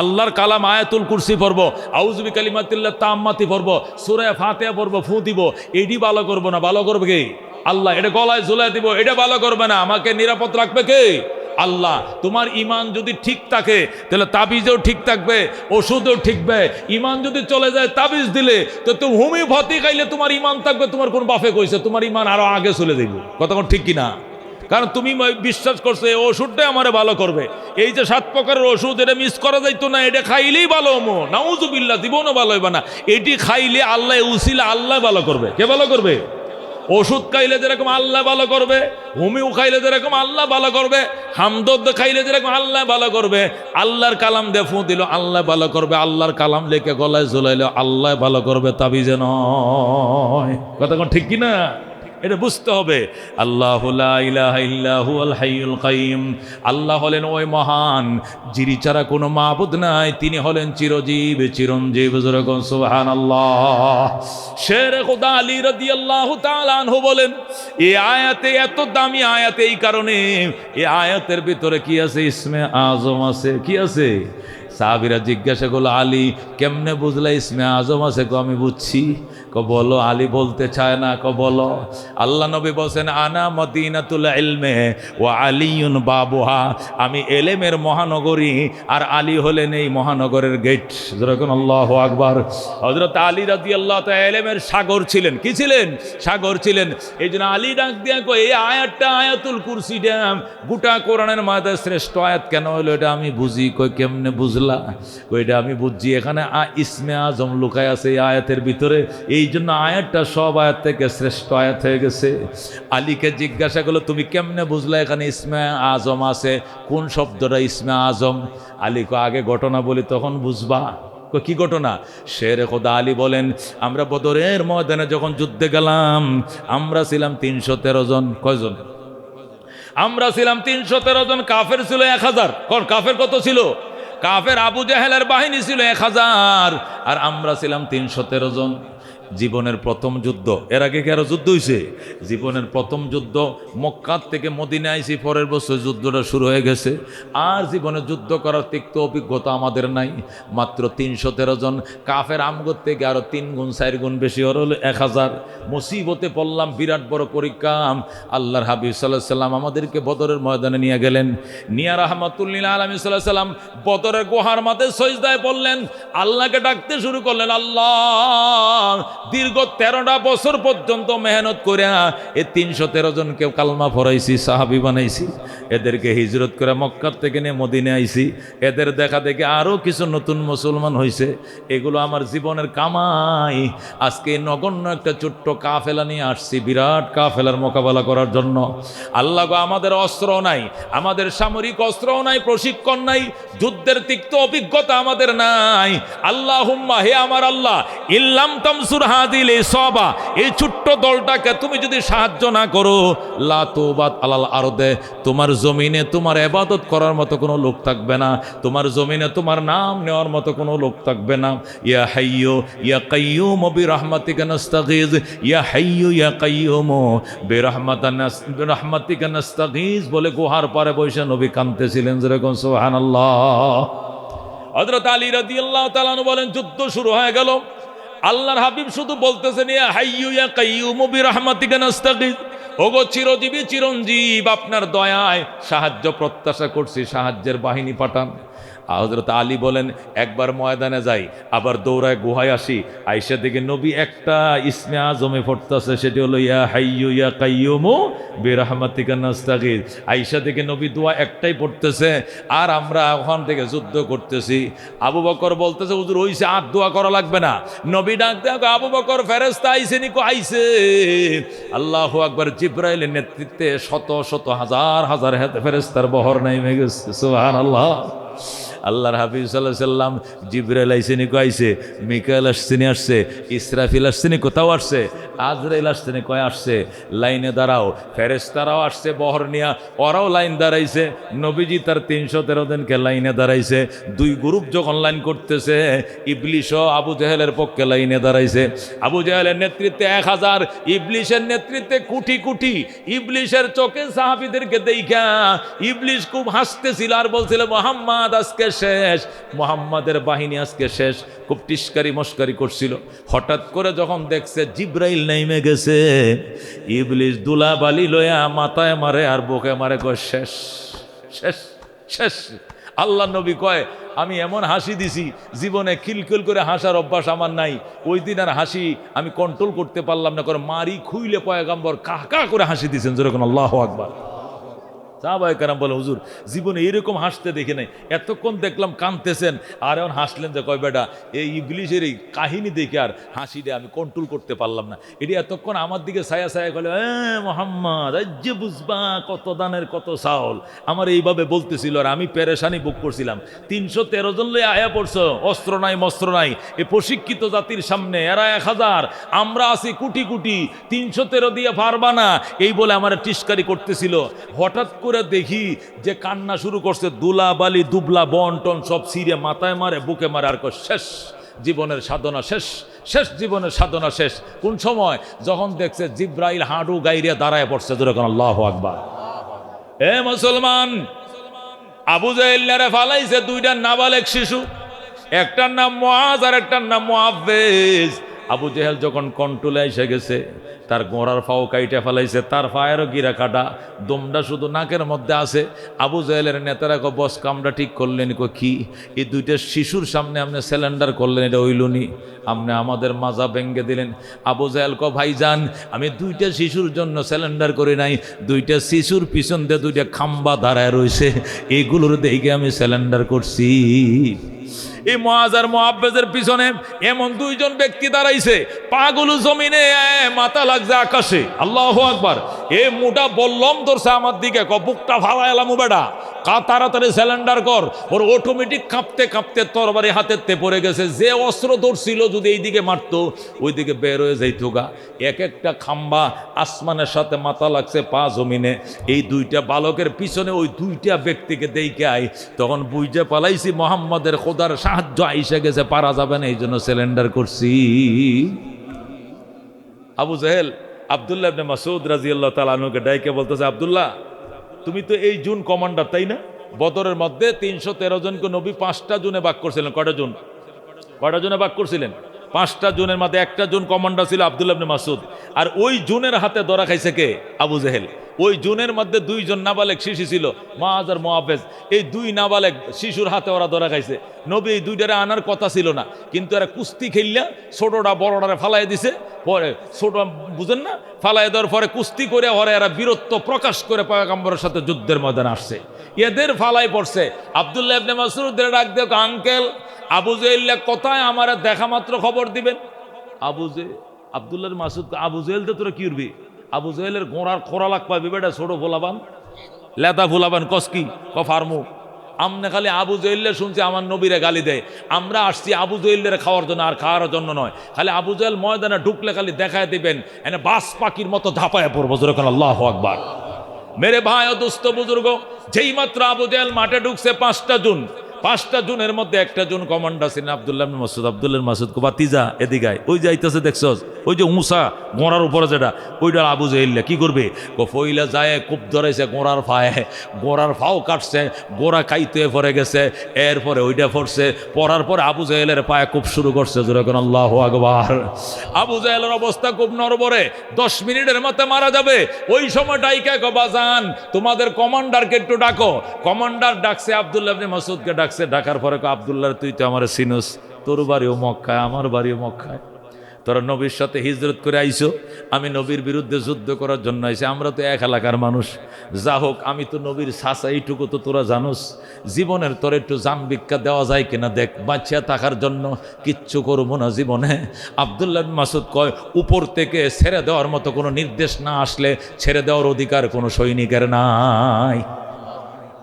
আল্লাহর কালাম আয়াতুল কুরসি পড়বো, আউযু বিকালিমাতিল্লাহি তাম্মাতি পড়বো, সূরা ফাতিহা পড়বো, ফু দিব, এডি ভালো করবো না, ভালো করবে কে? আল্লাহ। এটা গলায় ঝুলাই দিব, এটা ভালো করবে না, আমাকে নিরাপদ রাখবে কে? আল্লাহ। তোমার ইমান যদি ঠিক থাকে তাহলে তাবিজও ঠিক থাকবে, ওষুধও ঠিকবে। ইমান যদি চলে যায় তাবিজ দিলে, তো তুমি হোমিওপ্যাথি খাইলে তোমার ইমান থাকবে, তোমার কোন বাফে কইছে তোমার ইমান আরো আগে চলে যাইব। কথা ঠিক কিনা? কারণ তুমি বিশ্বাস করছো এই ওষুধটাই আমারে ভালো করবে। এই যে 7 প্রকারের ওষুধ, এটা মিস করা যাইতো না, এটা খাইলেই ভালো হবো, নাউজুবিল্লাহ, জীবনও ভালো হইবে না। এটি খাইলে আল্লাহ উসিলা আল্লাহ ভালো করবে। কে ভালো করবে? ওষুধ খাইলে যেরকম আল্লাহ ভালো করবে, হোমিও খাইলে যেরকম আল্লাহ ভালো করবে, হামদর্দ খাইলে যেরকম আল্লাহ ভালো করবে। আল্লাহর কালাম দিয়ে ফু দিল, আল্লাহ ভালো করবে। আল্লাহর কালাম লেখে গলায় ঝুলাইলে আল্লাহ ভালো করবে, তাবিজে নয়। কথা ঠিক কিনা? এটা বুঝতে হবে। আল্লাহু লা ইলাহা ইল্লা হুয়াল হাইয়ুল কাইয়ুম। আল্লাহ হলেন ওই মহান, যিনি ছাড়া কোনো মাবুদ নাই, তিনি হলেন চিরজীব, চিরঞ্জীব। যেরকম সুবহানাল্লাহ। শেরে খোদা আলী রাদিয়াল্লাহু তাআলা আনহু বলেন, এই আয়াতে, এত দামি আয়াতে এই কারণে, এই আয়াতের ভিতরে কি আছে? ইসমে আজম আছে। কি আছে? সাহাবীরা জিজ্ঞাসা করলো, আলী কেমনে বুঝলা ইসমে আজম আছে? আমি বুঝছি। বলো। আলী বলতে চায় না। বলো। আল্লাহ নবী বলছেন, আনা মদিনাতুল ইলমে ওয়া আলিয়ুন বাবুহা। আমি এলেমের মহানগরী, আর আলী হলেন এই মহানগরের গেট। যেরকম আল্লাহু আকবার। হযরত আলী রাদিয়াল্লাহু তাআলা এলেমের সাগর ছিলেন। কি ছিলেন? সাগর ছিলেন। এই জন্য আলী ডাক দিয়া কই, এই আয়াতটা, আয়াতুল কুরসিটা গোটা কোরআনের মধ্যে শ্রেষ্ঠ আয়াত কেন হলো এটা আমি বুঝি। কই কেমনে বুঝলা? কই এটা আমি বুঝছি, এখানে ইসমে আজম লুকায় আছে এই আয়াতের ভিতরে, এই জন্য আয়াতটা সব আয়াত থেকে শ্রেষ্ঠ আয়াত হয়ে গেছে। আলীকে জিজ্ঞাসা করলো, তুমি কেমনে বুঝলা এখানে ইসমে আজম আছে? কোন শব্দটা ইসমে আজম? আলী কো, আগে ঘটনা বলি তখন বুঝবা। কি ঘটনা? শেরে খোদা আলী বলেন, আমরা বদরের ময়দানে যখন যুদ্ধে গেলাম, আমরা ছিলাম 313 জন। কয়জন? আমরা ছিলাম 313 জন। কাফের ছিল 1000। কোন কাফের কত ছিল? কাফের আবু জাহেলের বাহিনী ছিল 1000, আর আমরা ছিলাম 313 জন। জীবনের প্রথম যুদ্ধ, এর আগে কি আরো যুদ্ধ হয়েছে? জীবনের প্রথম যুদ্ধ, মক্কার থেকে মদিনায় আইছি, পরের বছর যুদ্ধটা শুরু হয়ে গেছে। আর জীবনে যুদ্ধ করার তিক্ত অভিজ্ঞতা আমাদের নাই। মাত্র 313 জন, কাফের আমগর থেকে আরো 3 গুণ 4 গুণ বেশি, ওর হলো 1000। মুসিবতে পড়লাম, বিরাট বড় পরীক্ষা। আল্লাহর হাবিব সাল্লাল্লাহু আলাইহি ওয়াসাল্লাম আমাদেরকে বদরের ময়দানে নিয়ে গেলেন। নিয়া রাহমাতুল্লিল আলামিন সাল্লাল্লাহু আলাইহি ওয়াসাল্লাম বদরের গুহার মাঝে সিজদায় পড়লেন, আল্লাহকে ডাকতে শুরু করলেন। আল্লাহ, দীর্ঘ 13টা বছর পর্যন্ত মেহনত করে এই 313 জনকে কালমা পড়াইছি, সাহাবী বানাইছি, এদেরকে হিজরত করে মক্কা থেকে নিয়ে মদিনায় আইছি, এদের দেখা দেখে আরো কিছু নতুন মুসলমান হয়েছে। এগুলো আমার জীবনের কামাই। আজকে নগণ্য একটা ছোট্ট কাফেলা নিয়ে আসছি, বিরাট কাফেলার মোকাবেলা করার জন্য। আল্লাহ গো, আমাদের অস্ত্র নাই, আমাদের সামরিক অস্ত্রও নাই, প্রশিক্ষণ নাই, যুদ্ধের তিক্ত অভিজ্ঞতা আমাদের নাই। আল্লাহুম্মা, হে আমার আল্লাহ, ইল্লাম তামসুর হাদিল ইসাবা, এই ছোট্ট দলটাকে তুমি যদি সাহায্য না করো, লা তুবাত আলাল আরদে, তোমার জমিনে তোমার ইবাদত করার মতো কোনো লোক থাকবে না, তোমার জমিনে তোমার নাম নেওয়ার মতো কোনো লোক থাকবে না। ইয়া হাইয়্যু ইয়া কাইয়্যুম বিরহমাতিকা নাস্তাগীজ, ইয়া হাইয়্যু ইয়া কাইয়্যুম বিরহমাতিকা নাস্তাগীজ বলে গুহার পারে বসে নবী কাঁদতেছিলেন। যেরকম সুবহানাল্লাহ। হযরত আলী রাদিয়াল্লাহু তাআলা আনহু বলেন, যুদ্ধ শুরু হয়ে গেল, আল্লাহর হাবিব শুধু বলতেছেন, ইয়া হাইয়্যু ইয়া কাইয়্যুম বিরহমাতিকা নাস্তাগীজ, ওগো চিরজীবী চিরঞ্জীব, আপনার দয়ায় সাহায্য প্রত্যাশা করছি, সাহায্যের বাহিনী পাঠান। হযরত আলী বলেন, একবার ময়দানে যাই, আবার দৌড়ায় গুহায় আসি, আয়েশা থেকে নবী একটা ইসমে আজমে পড়তেছে, সেটি হলো ইয়া হাইয়্যু ইয়া কাইয়্যুম বিরহমাতিকা নাস্তাগীজ। আয়েশা থেকে নবী দোয়া একটাই পড়তেছে, আর আমরা ওখান থেকে যুদ্ধ করতেছি। আবু বকর বলতেছে, হুজুর হইছে, আর দোয়া করা লাগবে না। নবী ডাক দেয়, আবু বকর, ফেরেশতা আইছে নিকো? আইছে। আল্লাহু আকবার। জিবরাইলের নেতৃত্বে শত শত হাজার হাজার ফেরেশতার বহর নেমে গেছে। সুবহানাল্লাহ। আল্লাহর হাবিব সাল্লাল্লাহু আলাইহি সাল্লাম, জিবরাইল আইসেনি, কইছে মিকাইল আসছেনি, আসছে, ইসরাফিল আসছেনি, কোথাও আসছে, আজরাইল আসছেনি, কয় আসছে। লাইনে দাঁড়াও, ফেরেশতারাও আসছে বহর নিয়া, ওরাও লাইন দাঁড়াইছে। নবীজি তার 313 জনকে লাইনে দাঁড়াইছে। 2 গ্রুপ যখন লাইন করতেছে, ইবলিশও আবু জেহেলের পক্ষে লাইনে দাঁড়াইছে। আবু জেহেলের নেতৃত্বে 1000, ইবলিশের নেতৃত্বে কোটি কোটি। ইবলিশের চোখে সাহাবীদেরকে দেইখা ইবলিশ খুব হাসতেছিল আর বলছিল, মুহাম্মদ আজকে শেষ, মুহাম্মাদের বাহিনী আজকে শেষ। খুব টিস্কারি মস্কারি করছিল। হঠাৎ করে যখন দেখছে জিবরাইল নেমে গেছে, ইবলিশ দুলাবালি লয়া মাথায় মারে আর বুকে মারে, কয় শেষ শেষ শেষ। আল্লাহ নবী কয়, আমি এমন হাসি দিছি, জীবনে খিলখিল করে হাসার অভ্যাস আমার নাই। ওই দিন আর হাসি আমি কন্ট্রোল করতে পারলাম না, করে মারি খুইলে পয়গাম্বর কাকা করে হাসি দিয়েছেন। যেরকম আল্লাহু আকবার। সাহাবায়ে কেরাম বলে, হুজুর জীবনে এরকম হাসতে দেখি নাই, এতক্ষণ দেখলাম কাঁদতেছেন, আর এখন হাসলেন যে? কয় বেটা, এই ইবলিশের এই কাহিনী দেখে আর হাসিটা আমি কন্ট্রোল করতে পারলাম না। এটি এতক্ষণ আমার দিকে ছায়া ছায়া গেল, মোহাম্মদ আজ বুঝবা কত দানের কত চাউল, আমার এইভাবে বলতেছিল, আর আমি পেরেশানি বুক করছিলাম। 313 জন লয়ে আয়া পড়ছো, অস্ত্র নাই মস্ত্র নাই, এ প্রশিক্ষিত জাতির সামনে এরা 1000, আমরা আছি কোটি কোটি, 313 দিয়ে পারবা না, এই বলে আমার টিস্কারি করতেছিল। হঠাৎ করে দেখি যে কান্না শুরু করছে, দুলা বালি দুবলা বন টন সব ছিঁড়ে মাথায় মারে বুকে মারে, আর শেষ, জীবনের সাধনা শেষ, শেষ জীবনের সাধনা শেষ। কোন সময়? যখন দেখছে জিব্রাইল হাঁটু গাইরিয়া দাঁড়ায় পড়ছে। যেরকম আল্লাহু আকবার। এ মুসলমান, আবু জাহেল ফালাইছে 2টা নাবালেক শিশু, একটার নাম মুআজ আর একটার নাম মুআব্বিজ। আবু জেহেল যখন কন্ট্রোলে এসে গেছে, তার গোড়ার পাও কাইটা ফেলাইছে, তার পায়েরও গিরা কাটা, দমটা শুধু নাকের মধ্যে আছে। আবু জেহেলের নেতারা কো, বস কামটা ঠিক করলেন? কো কি? এই 2টা শিশুর সামনে আপনি স্যালেন্ডার করলেন, এটা হইলনি, আপনি আমাদের মাজা ভেঙ্গে দিলেন। আবু জেহেল কো, ভাইজান আমি 2টা শিশুর জন্য স্যালেন্ডার করি নাই, 2টা শিশুর পিছন দিয়ে 2টা খাম্বা দাঁড়ায় রয়েছে, এগুলোর দেখে আমি স্যালেন্ডার করছি। এই মুআজ আর মুআব্বিজের পিছনে এমন 2 জন ব্যক্তি দাঁড়াইছে, পাগুলো জমিনে, মাথা লাগছে আকাশে। আল্লাহু আকবার। এ মোটা বললম ধরছে আমার দিকে, বুকটা ফালা এলাম, বেটা তাড়াতাড়ি স্যালেন্ডার কর। ওর অটোমেটিক কাঁপতে কাঁপতে তরবারি হাতেতে পড়ে গেছে। যে অস্ত্র ধরছিল যদি এইদিকে মারতো, ওইদিকে বের হয়ে যাইতো গা। এক একটা খাম্বা আসমানের সাথে মাথা লাগছে, পা জমিনে। এই 2টা বালকের পিছনে ওই 2টা ব্যক্তিকে দেখে আই, তখন বুঝে পালাইছি মুহাম্মাদের খোদার সাহায্য আইসা গেছে, পারা যাবে না, এই জন্য স্যালেন্ডার করছি। আবু জেহেল আব্দুল্লাহ ইবনে মাসউদ রাদিয়াল্লাহু তাআলা আনহুকে ডাইকে বলতেছে, আব্দুল্লাহ তুমি তো এই জুন কমান্ডার তাই না? বদরের মধ্যে 313 জনকে নবী 5টা জুনে ভাগ করছিলেন। কয়টা জুনে ভাগ করছিলেন? 5টা জুনের মধ্যে একটা জুন কমান্ডার ছিল আব্দুল্লাহ ইবনে মাসউদ। আর ওই জুনের হাতে ধরা খাইছে কে? আবু জেহেল। ওই জুনের মধ্যে 2 জন নাবালেগ শিশু ছিল, মুআজ আর মুআফেজ। এই 2 নাবালেগ শিশুর হাতে ওরা ধরা খাইছে। নবী এই 2টারে আনার কথা ছিল না, কিন্তু এরা কুস্তি খেললা ছোটটা বড়টারে ফালাই দিছে। পরে ছোট বুঝেন না, ফালাই দেওয়ার পরে কুস্তি করে ওরা এরা বীরত্ব প্রকাশ করে পয়গম্বরের সাথে যুদ্ধের ময়দানে আসছে। এদের ফালাই পড়ছে। আব্দুল্লাহ ইবনে মাসউদের ডাক দিয়ে, আঙ্কেল আবু জেহেল কোথায়, আমার দেখা মাত্র খবর দিবেন। আব্দুল্লাহ মাসউদ, আবু জেহেল তো তোরা কি করবি? আবু জেহেলের গোড়ার খোরা লাগ পাবি বেটা, ছোট ফোলাবান লেদা ফোলাবান কসকি ফার্মু। আমনে খালি আবু জেহেলের শুনছি আমার নবীরে গালি দেয়। আমরা আসছি আবু জেহেলের খাওয়ার জন্য, আর খাওয়ার জন্য নয়। খালি আবু জেহেল ময়দানে ঢুকলে খালি দেখায় দিবেন, এনে বাস পাখির মতো ধাপায় পড়বো। যখন আল্লাহু আকবার। মেরে ভাই ও দোস্ত বুজুর্গ, যেই মাত্র আবু জেহেল মাঠে ঢুকছে 5টা জুনের মধ্যে একটা জুন কমান্ডার ছিলেন আব্দুল্লাহ ইবনে মাসউদ। আব্দুল্লাহ মাসউদ কো বাতিজা এদিকে ওই যাইতেছে দেখছস, ওই যে উঁচা গোড়ার উপরে যেটা, ওইটা আবু জেহেল কি করবে? কো ফইলা যায় খুব ধরেছে গোড়ার ফায়ে, গোড়ার ফাও কাটছে, গোড়া খাইতে পড়ে গেছে। এরপরে ওইটা পড়ছে, পড়ার পরে আবু জেহেলের পায়ে খুব শুরু করছে। যখন আল্লাহু আকবার। আবু জেহেলের অবস্থা খুব নড়বড়ে, 10 মিনিটের মধ্যে মারা যাবে। ওই সময়টাই কে কো বাজান তোমাদের কমান্ডারকে একটু ডাকো। কমান্ডার ডাকছে আব্দুল্লাহ ইবনে মাসউদকে ডাকছে। ডাকার পরে আব্দুল্লাহ তুই তো আমার চিনোস, তোর বাড়িও মক্কায়, আমার বাড়িও মক্কায়, তোরা নবীর সাথে হিজরত করে আইসো, আমি নবীর বিরুদ্ধে যুদ্ধ করার জন্য আইসি। আমরা তো এক এলাকার মানুষ, যা হোক আমি তো নবীর চাচা, এইটুকু তো তোরা জানোস। জীবনের তোর একটু জান ভিক্ষা দেওয়া যায় কিনা দেখ, বাঁচিয়া থাকার জন্য কিচ্ছু করবো না জীবনে। আব্দুল্লাহ ইবনে মাসউদ কয়, উপর থেকে ছেড়ে দেওয়ার মতো কোনো নির্দেশ না আসলে ছেড়ে দেওয়ার অধিকার কোনো সৈনিকের নাই।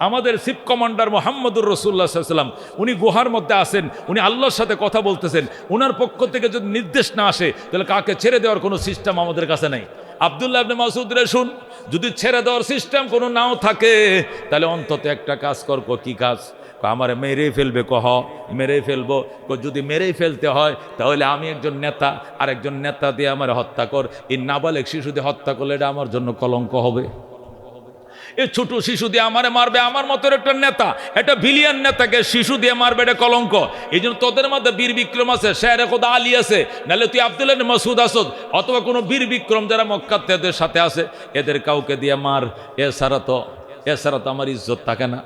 আমাদের চিফ কমান্ডার মুহাম্মদুর রাসূলুল্লাহ সাল্লাল্লাহু আলাইহি ওয়াসাল্লাম, উনি গুহার মধ্যে আছেন, উনি আল্লাহর সাথে কথা বলতেছেন। উনার পক্ষ থেকে যদি নির্দেশ না আসে তাহলে কাকে ছেড়ে দেওয়ার কোনো সিস্টেম আমাদের কাছে নেই। আব্দুল্লাহ ইবনে মাসউদ রে শুন, যদি ছেড়ে দেওয়ার সিস্টেম কোনো নাও থাকে তাহলে অন্তত একটা কাজ কর। কি কাজ? আমারে মেরেই ফেলবে। মেরেই ফেলবো। যদি মেরেই ফেলতে হয় তাহলে আমি একজন নেতা, আর একজন নেতা দিয়ে আমার হত্যা কর। এই নাবালেগ শিশু দিয়ে হত্যা করলে এটা আমার জন্য কলঙ্ক হবে। এই ছোট শিশু দিয়ে আমারে মারবে, আমার মতো একটা নেতা, একটা ভিলিয়ান নেতাকে শিশু দিয়ে মারবে, এটা কলঙ্ক। এই জন্য তোদের মধ্যে বীর বিক্রম আছে, শেরে খোদা আলী আছে, নাহলে তুই আব্দুল্লাহ ইবনে মাসউদ আসদ, অথবা কোনো বীর বিক্রম যারা মক্কাতেদের সাথে আছে, এদের কাউকে দিয়ে মার। এছাড়া তো আমার ইজ্জত থাকে না।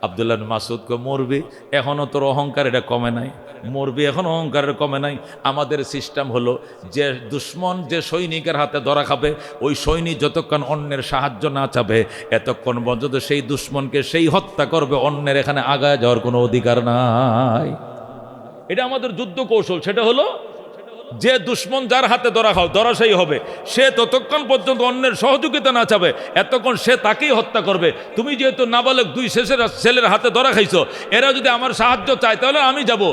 আব্দুল্লাহ ইবনে মাসউদকে মরবি, এখনও তোর অহংকার এটা কমে নাই, মরবি এখন অহংকারের কমে নাই। আমাদের সিস্টেম হলো যে দুশ্মন যে সৈনিকের হাতে ধরা খাবে, ওই সৈনিক যতক্ষণ অন্যের সাহায্য না চাবে এতক্ষণ পর্যন্ত সেই দুশ্মনকে সেই হত্যা করবে, অন্যের এখানে আগায় যাওয়ার কোনো অধিকার নাই। এটা আমাদের যুদ্ধ কৌশল। সেটা হলো যে দুশ্মন যার হাতে ধরা সেই হবে, সে ততক্ষণ পর্যন্ত অন্যের সহযোগিতা না চাবে এতক্ষণ সে তাকেই হত্যা করবে। তুমি যেহেতু নাবালক 2 ছেলের হাতে ধরা খাইছো, এরা যদি আমার সাহায্য চায় তাহলে আমি যাব,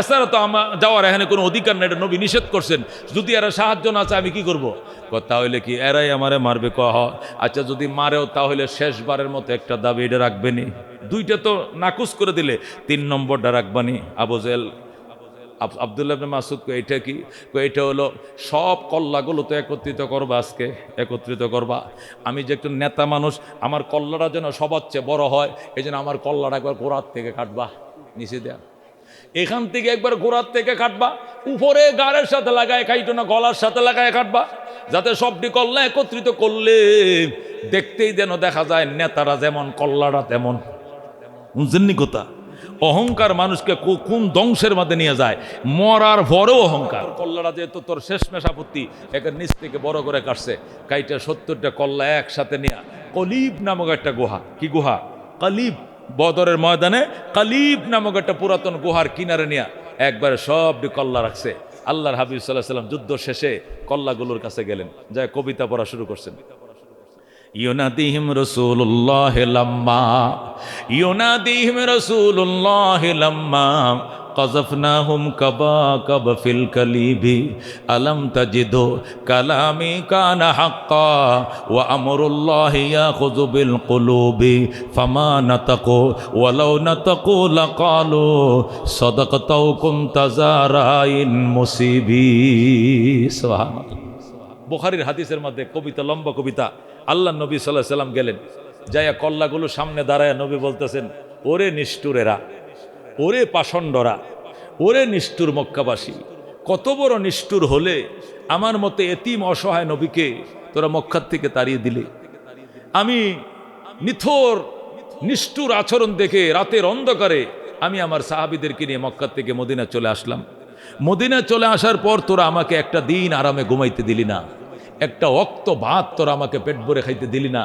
এছাড়া তো আমার যাওয়ার এখানে কোনো অধিকার নেই, এটা নবী নিষেধ করছেন। যদি এরা সাহায্য না চায় আমি কি করব? তাহলে কি এরাই আমারে মারবে? আচ্ছা যদি মারেও তাহলে শেষবারের মতো একটা দাবি এটা রাখবেনি। 2টা তো নাকুচ করে দিলে 3 নম্বরটা রাখবানি। আবু জেহেল আব্দুল্লাহ ইবনে মাসউদ কো এটা কি? এটা হলো সব কল্লাগুলো তো একত্রিত করবা, আজকে একত্রিত করবা। আমি যে একটু নেতা মানুষ, আমার কল্লাটা যেন সবার চেয়ে বড় হয়, এই জন্য আমার কল্লাটা একবার গোড়ার থেকে কাটবা, নিচে দেয়া এখান থেকে একবার গোড়ার থেকে কাটবা, উপরে গাড়ের সাথে লাগায় কাইটো না, গলার সাথে লাগায় কাটবা, যাতে সবটি কল্লা একত্রিত করলে দেখতেই যেন দেখা যায় নেতারা যেমন কল্লাটা তেমন। বুঝছেননি কথা? অহংকার মানুষকে কোন ধ্বংসের মধ্যে নিয়ে যায়, মরার পরেও অহংকার। কল্লাটা যেহেতু তোর শেষমেশ আপত্তি, একের নিচ থেকে বড় করে কাটছে, কাইটা 70টা কল্লা একসাথে নিয়ে কলিব নামক একটা গুহা, কি গুহা? কালিব। বদরের ময়দানে কালিব নামক একটা পুরাতন গুহার কিনারে নিয়ে একবারে সবটি কল্লা রাখছে। আল্লাহর হাবিব সাল্লাল্লাহু আলাইহি ওয়াসাল্লাম যুদ্ধ শেষে কল্লাগুলোর কাছে গেলেন, যায় কবিতা পড়া শুরু করছেন। ইউনাদিহিম রাসূলুল্লাহ লাম্মা قذفناهم كباكب في الكليب ألم تجدوا كلامي كان حقا وأمر الله يأخذ بالقلوب فما نطقوا ولو نطقوا لقالوا صدقت وكنت ذا رأي مصيب. سبحان الله. বুখারীর হাদিসের মধ্যে কবিতা, লম্বা কবিতা। আল্লাহ নবী সাল্লাল্লাহু আলাইহি সাল্লাম গেলেন, যাইয়া কল্লাগুলো সামনে দাঁড়ায় নবী বলতেছেন, ওরে নিষ্ঠুরেরা, ওরে পাষণ্ডরা, ওরে নিষ্ঠুর মক্কাবাসী, কত বড় নিষ্ঠুর হলে আমার মতে এতিম অসহায় নবীকে তোরা মক্কার থেকে তাড়িয়ে দিলে। আমি নিথর নিষ্ঠুর আচরণ দেখে রাতের অন্ধকারে আমি আমার সাহাবীদেরকে নিয়ে মক্কা থেকে মদিনা চলে আসলাম। মদিনা চলে আসার পর তোরা আমাকে একটা দিন আরামে ঘুমাইতে দিলি না, একটা অক্ত ভাত তোরা আমাকে পেট ভরে খাইতে দিলি না,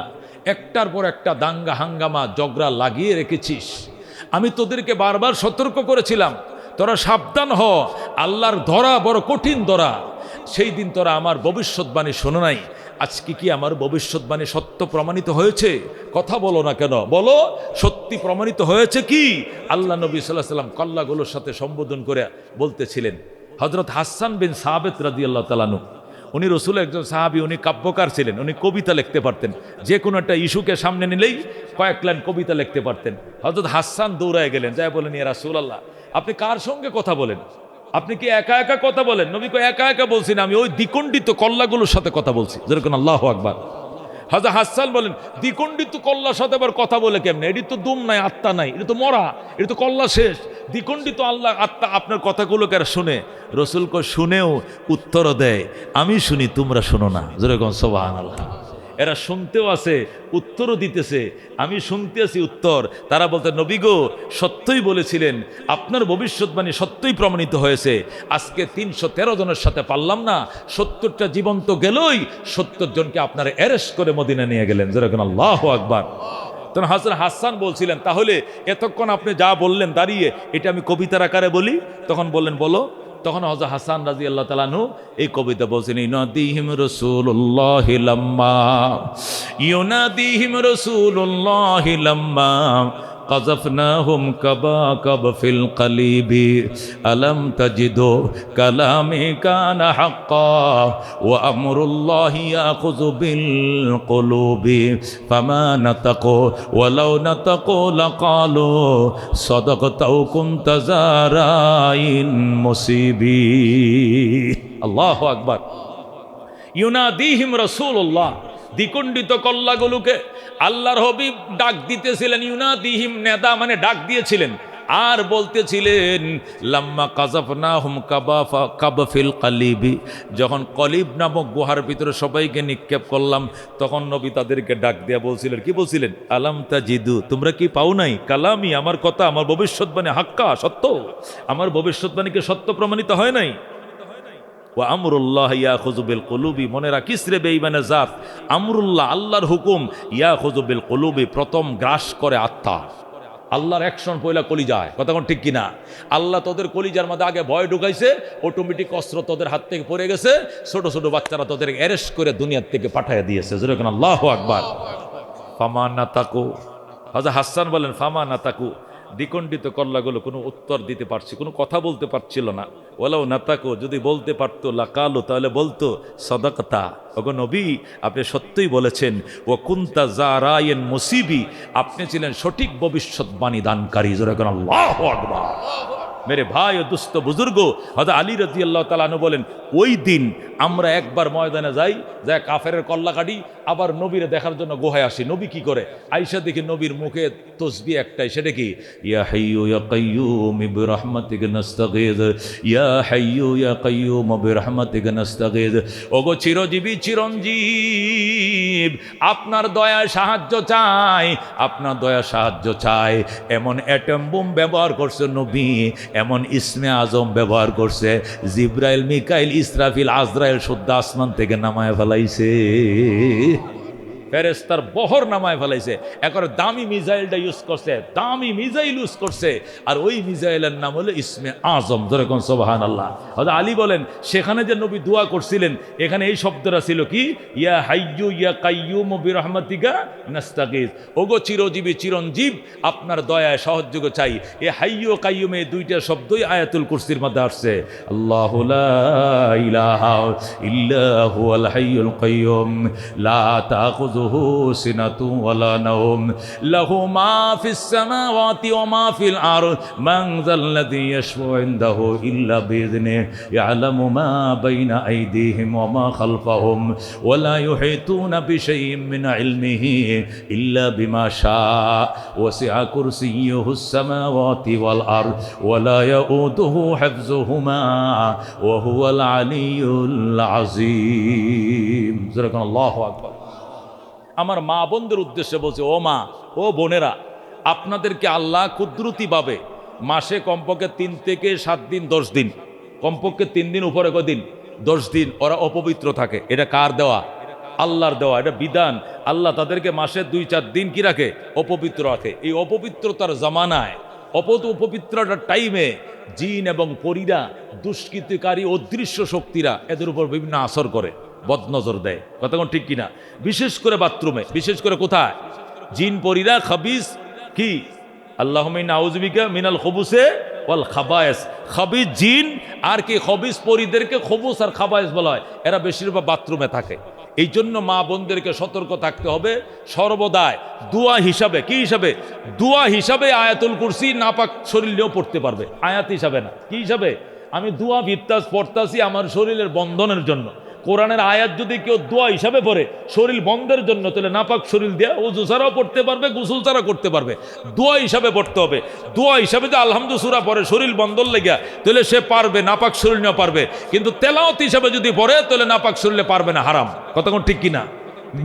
একটার পর একটা দাঙ্গা হাঙ্গামা জগড়া লাগিয়ে রেখেছিস। আমি তোদেরকে বারবার সতর্ক করেছিলাম, তোরা সাবধান হ, আল্লাহর ধরা বড় কঠিন ধরা। সেই দিন তোরা আমার ভবিষ্যৎবাণী শোনো নাই। আজকে কি আমার ভবিষ্যৎবাণী সত্য প্রমাণিত হয়েছে? কথা বলো না কেন, বলো সত্যি প্রমাণিত হয়েছে কি? আল্লাহ নবী সাল্লাল্লাহু আলাইহি সাল্লাম কল্লাগুলোর সাথে সম্বোধন করে বলতেছিলেন। হযরত হাসান বিন সাবিত রাদিয়াল্লাহু তাআলা আনহু, উনি রসুলের একজন সাহাবী, উনি কাব্যকার ছিলেন, উনি কবিতা লিখতে পারতেন। যে কোনো একটা ইস্যুকে সামনে নিলেই কয়েক লাইন কবিতা লিখতে পারতেন। হযরত হাসান দৌড়ায় গেলেন, যাই বলেন, ইয়া রাসূলুল্লাহ, আপনি কার সঙ্গে কথা বলেন? আপনি কি একা একা কথা বলেন? নবী কয়, একা একা বলছি না, আমি ওই দ্বিখণ্ডিত কল্লাগুলোর সাথে কথা বলছি। যেরকম আল্লাহু আকবার। হযরত হাসান বলেন, দ্বিখণ্ডিত কল্লার সাথে আবার কথা বলে কেমনে? এটি তো দুম নাই, আত্মা নাই, এটা তো মরা, এটা তো কল্লা শেষ। দ্বিখণ্ডিত আল্লাহ আত্মা আপনার কথাগুলোকে আর শুনে? রসুল কয়, শুনেও উত্তরও দেয়, আমি শুনি তোমরা শোনো না। যেরকম সুবহানাল্লাহ। এরা শুনতেও আছে, উত্তরও দিতেছে, আমি শুনতে আছি উত্তর। তারা বলতে, নবী গো, সত্যই বলেছিলেন, আপনার ভবিষ্যৎবাণী সত্যই প্রমাণিত হয়েছে। আজকে 313 জনের সাথে পারলাম না, 70টা জীবন তো গেলই, 70 জনকে আপনারা অ্যারেস্ট করে মদিনা নিয়ে গেলেন। যেরকম আল্লাহু আকবার। তখন হযরত হাসান বলছিলেন, তাহলে এতক্ষণ আপনি যা বললেন দাঁড়িয়ে, এটা আমি কবিতার আকারে বলি? তখন বললেন, বলো। তখন হযরত হাসান রাদিয়াল্লাহু তাআলা আনহু এই কবিতা বলছেন, ইউনাদিহিম রাসূলুল্লাহি লাম্মা, ইউনাদিহিম রাসূলুল্লাহি লাম্মা قذفناهم كباكب في القليب ألم تجدوا كلامي كان حقا وأمر الله يأخذ بالقلوب فما نطقوا ولو نطقوا لقالوا صدقت أو كنت زارعين مصيبي الله أكبر ইউনাদিহিম রাসূলুল্লাহ, দ্বিখণ্ডিত কল্লাগুলোকে আল্লাহর হাবিব ডাক দিতেছিলেন। ইউনাদিহিম, নেদা মানে ডাক দিয়েছিলেন, আর বলতেছিলেন, লাম্মা কাযাফনাহুম কাবফিল কালিবি, যখন কলিব নামক গুহার ভিতরে সবাইকে নিক্ষেপ করলাম, তখন নবী তাদেরকে ডাক দিয়া বলছিলেন, কি বলছিলেন? আলাম তাজিদু, তোমরা কি পাও নাই কালামি, আমার কথা, আমার ভবিষ্যৎবাণী হাক্কা, সত্য, আমার ভবিষ্যৎবাণীকে সত্য প্রমাণিত হয় নাই? ওয়া আমরুল্লাহ ইয়াখুযু বিল কুলুবি, মনে রাখিস রে বেঈমানের জাত, আমরুল্লাহ, আল্লাহর হুকুম, ইয়াখুযু বিল কুলুবি, প্রথম গ্রাস করে আত্মা। আল্লাহর অ্যাকশন পয়লা কলিজায়, কথা কোন ঠিক কিনা? আল্লাহ তোদের কলিজার মধ্যে আগে ভয় ঢুকাইছে, অটোমেটিক অস্ত্র তোদের হাত থেকে পড়ে গেছে, ছোট ছোট বাচ্চারা তোদের অ্যারেস্ট করে দুনিয়ার থেকে পাঠিয়ে দিয়েছে। যেরকম আল্লাহু আকবার। ফামা নাতাকু, হযরত হাসান বলেন, ফামা নাতাকু, দ্বিখণ্ডিত কল্লাগুলো কোনো উত্তর দিতে পারছি, কোনো কথা বলতে পারছিল না। ওয়ালাউ নাতাকু, যদি বলতে পারতো, লাকালু, তাহলে বলতো, সাদাকাতা, ওগো নবী, আপনি সত্যই বলেছেন, ও কুনতা জারাইন মুসিবি, আপনি ছিলেন সঠিক ভবিষ্যৎবাণী দানকারী। যেরকম আল্লাহু আকবার। মেরে ভাই ও দুস্থ বুজুর্গ, হযরত আলী রাদিয়াল্লাহু তাআলা আনহু বলেন, ওই দিন আমরা একবার ময়দানে যাই, যা কাফেরের কল্লা কাটি, আবার নবীরে দেখার জন্য গুহায় আসি। নবী কি করে? আয়েশা দেখি নবীর মুখে তসবিহ একটাই, সেটা কি? ইয়া হাইয়ু ইয়া কাইয়ুম বিরহমাতিকা নাস্তাগীথ, ইয়া হাইয়ু ইয়া কাইয়ুম বিরহমাতিকা নাস্তাগীথ, ওগো চিরজীবী চিরঞ্জীব, আপনার দয়া সাহায্য চাই, আপনার দয়া সাহায্য চাই। এমন অ্যাটম বোম ব্যবহার করছে নবী, এমন ইসমে আজম ব্যবহার করছে, জিব্রাইল, মিকাইল, ইসরাফিল, আজরাইল শুদ্ধ আসমান থেকে নামায় ফেলাইছে, ফেরেশতার বহর নামায় ফেলাইছে। একবার দামি মিসাইলটা ইউজ করছে, দামি মিসাইল ইউজ করছে, আর ওই মিসাইলের নাম হলো ইসমে আজম। যেরকম সুবহানাল্লাহ। হযরত আলী বলেন, সেখানে যে নবী দোয়া করছিলেন, এখানে এই শব্দটা ছিল কি? ইয়া হাইয়ু ইয়া কাইয়ুম বিরহমাতিকা নাস্তাগীথ, ওগো চিরজীবী চিরঞ্জীব, আপনার দয়ায় সাহায্য চাই। এ হাইয়ু ও কাইয়ুম, এই দুইটা শব্দই আয়াতুল কুরসির মধ্যে আসছে। আল্লাহু লা ইলাহা ইল্লা হুয়াল হাইয়ুল কাইয়ুম লা তাখুযু تأخذه سنة ولا نوم له ما في السماوات وما في الأرض من ذا الذي يشفع عنده إلا بإذنه يعلم ما بين أيديهم وما خلفهم ولا يحيطون بشيء من علمه إلا بما شاء وسع كرسيه السماوات والأرض ولا يؤوده حفظهما وهو العلي العظيم الله أكبر আমার মা বোনদের উদ্দেশ্যে বলছে, ও মা ও বোনেরা, আপনাদেরকে আল্লাহ কুদরতিভাবে মাসে কমপক্ষে 3 থেকে 7 দিন 10 দিন, কমপক্ষে 3 দিন উপরে কদিন 10 দিন ওরা অপবিত্র থাকে। এটা কার দেওয়া? আল্লাহর দেওয়া, এটা বিধান। আল্লাহ তাদেরকে মাসে 2-4 দিন কি রাখে? অপবিত্র রাখে। এই অপবিত্রতার জামানায়, অপবিত্রতার টাইমে জিন এবং পরীরা, দুষ্কৃতিকারী অদৃশ্য শক্তিরা এদের উপর বিভিন্ন আসর করে, বদনজর দেয়। কথা কোন ঠিক কিনা? বিশেষ করে বাথরুমে, বিশেষ করে কোথায়? জিন পরীরা খাবিস কি, আল্লাহুম্মা নাউযুবিকা মিনাল খুবুসে ওয়াল খাবায়েস। খাবিস জিন আর কি খবিস পরীদেরকে খবুস আর খাবায়েস বলা হয়। এরা বেশিরভাগ বাথরুমে থাকে। এই জন্য মা বোনদেরকে সতর্ক থাকতে হবে সর্বদাই। দোয়া হিসাবে, কি হিসাবে? দোয়া হিসাবে আয়াতুল কুরসি নাপাক শরীর নিয়েও পড়তে পারবে, আয়াত হিসাবে না। কি হিসাবে? আমি দোয়া ভিত্তাস পড়তাছি আমার শরীরের বন্ধনের জন্য। কোরআনের আয়াত যদি কেউ দোয়া হিসাবে পড়ে শরীর বন্ধের জন্য, তাহলে নাপাক শরীর দিয়ে ওযু ছাড়াও পড়তে পারবে, গোসল ছাড়া করতে পারবে। দোয়া হিসাবে পড়তে হবে। দোয়া হিসাবে যে আলহামদু সূরা পড়ে শরীর বন্ধন লেগে, তাহলে সে পারবে, নাপাক শরীর নিয়ে পারবে। কিন্তু তেলাওয়াত হিসাবে যদি পড়ে তাহলে নাপাক শরীরে পারবে না, হারাম। কথা কোন ঠিক কিনা?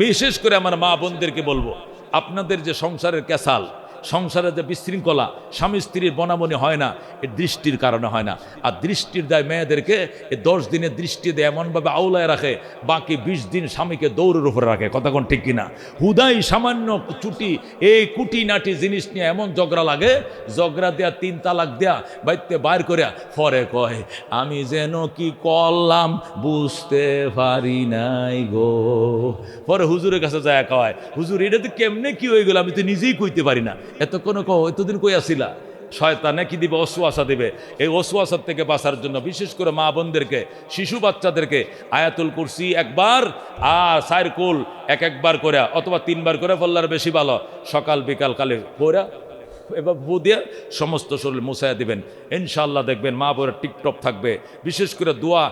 বিশেষ করে আমার মা বোনদেরকে বলবো, আপনাদের যে সংসারের ক্যাসাল, সংসারে যে বিশৃঙ্খলা, স্বামী স্ত্রীর বনাবনি হয় না, এর দৃষ্টির কারণে হয় না। আর দৃষ্টির দায় মেয়েদেরকে এই 10 দিনের দৃষ্টি দেয় এমনভাবে আউলায় রাখে, বাকি 20 দিন স্বামীকে দৌড়ের উপরে রাখে। কথা কোন ঠিক কিনা? হুদাই সামান্য চুটি, এই কুটি নাটি জিনিস নিয়ে এমন ঝগড়া লাগে, ঝগড়া দেয়া 3 তালাক দেয়া বাইতে বাইর করে পরে কয়, আমি যেন কি করলাম বুঝতে পারি নাই গো। পরে হুজুরের কাছে যায় কয়, হুজুর এটা তো কেমনে কি হয়ে গেল, আমি তো নিজেই কইতে পারি না। এতক্ষণ এতদিন কই আসিলা? শয়তানে কি দিবে? ওয়াসওয়াসা দিবে। এই ওয়াসওয়াসার থেকে বাঁচার জন্য বিশেষ করে মা বোনদেরকে, শিশু বাচ্চাদেরকে আয়াতুল কুরসি একবার আর 4 কুল একবার করে অথবা 3 বার করে পড়লে বেশি ভালো। সকাল বিকাল কালে পড়া এবার ফু দিয়ে সমস্ত শরীর মুছাইয়া দিবেন, ইনশাআল্লাহ দেখবেন মা বোনের টিকটপ থাকবে। বিশেষ করে দোয়া,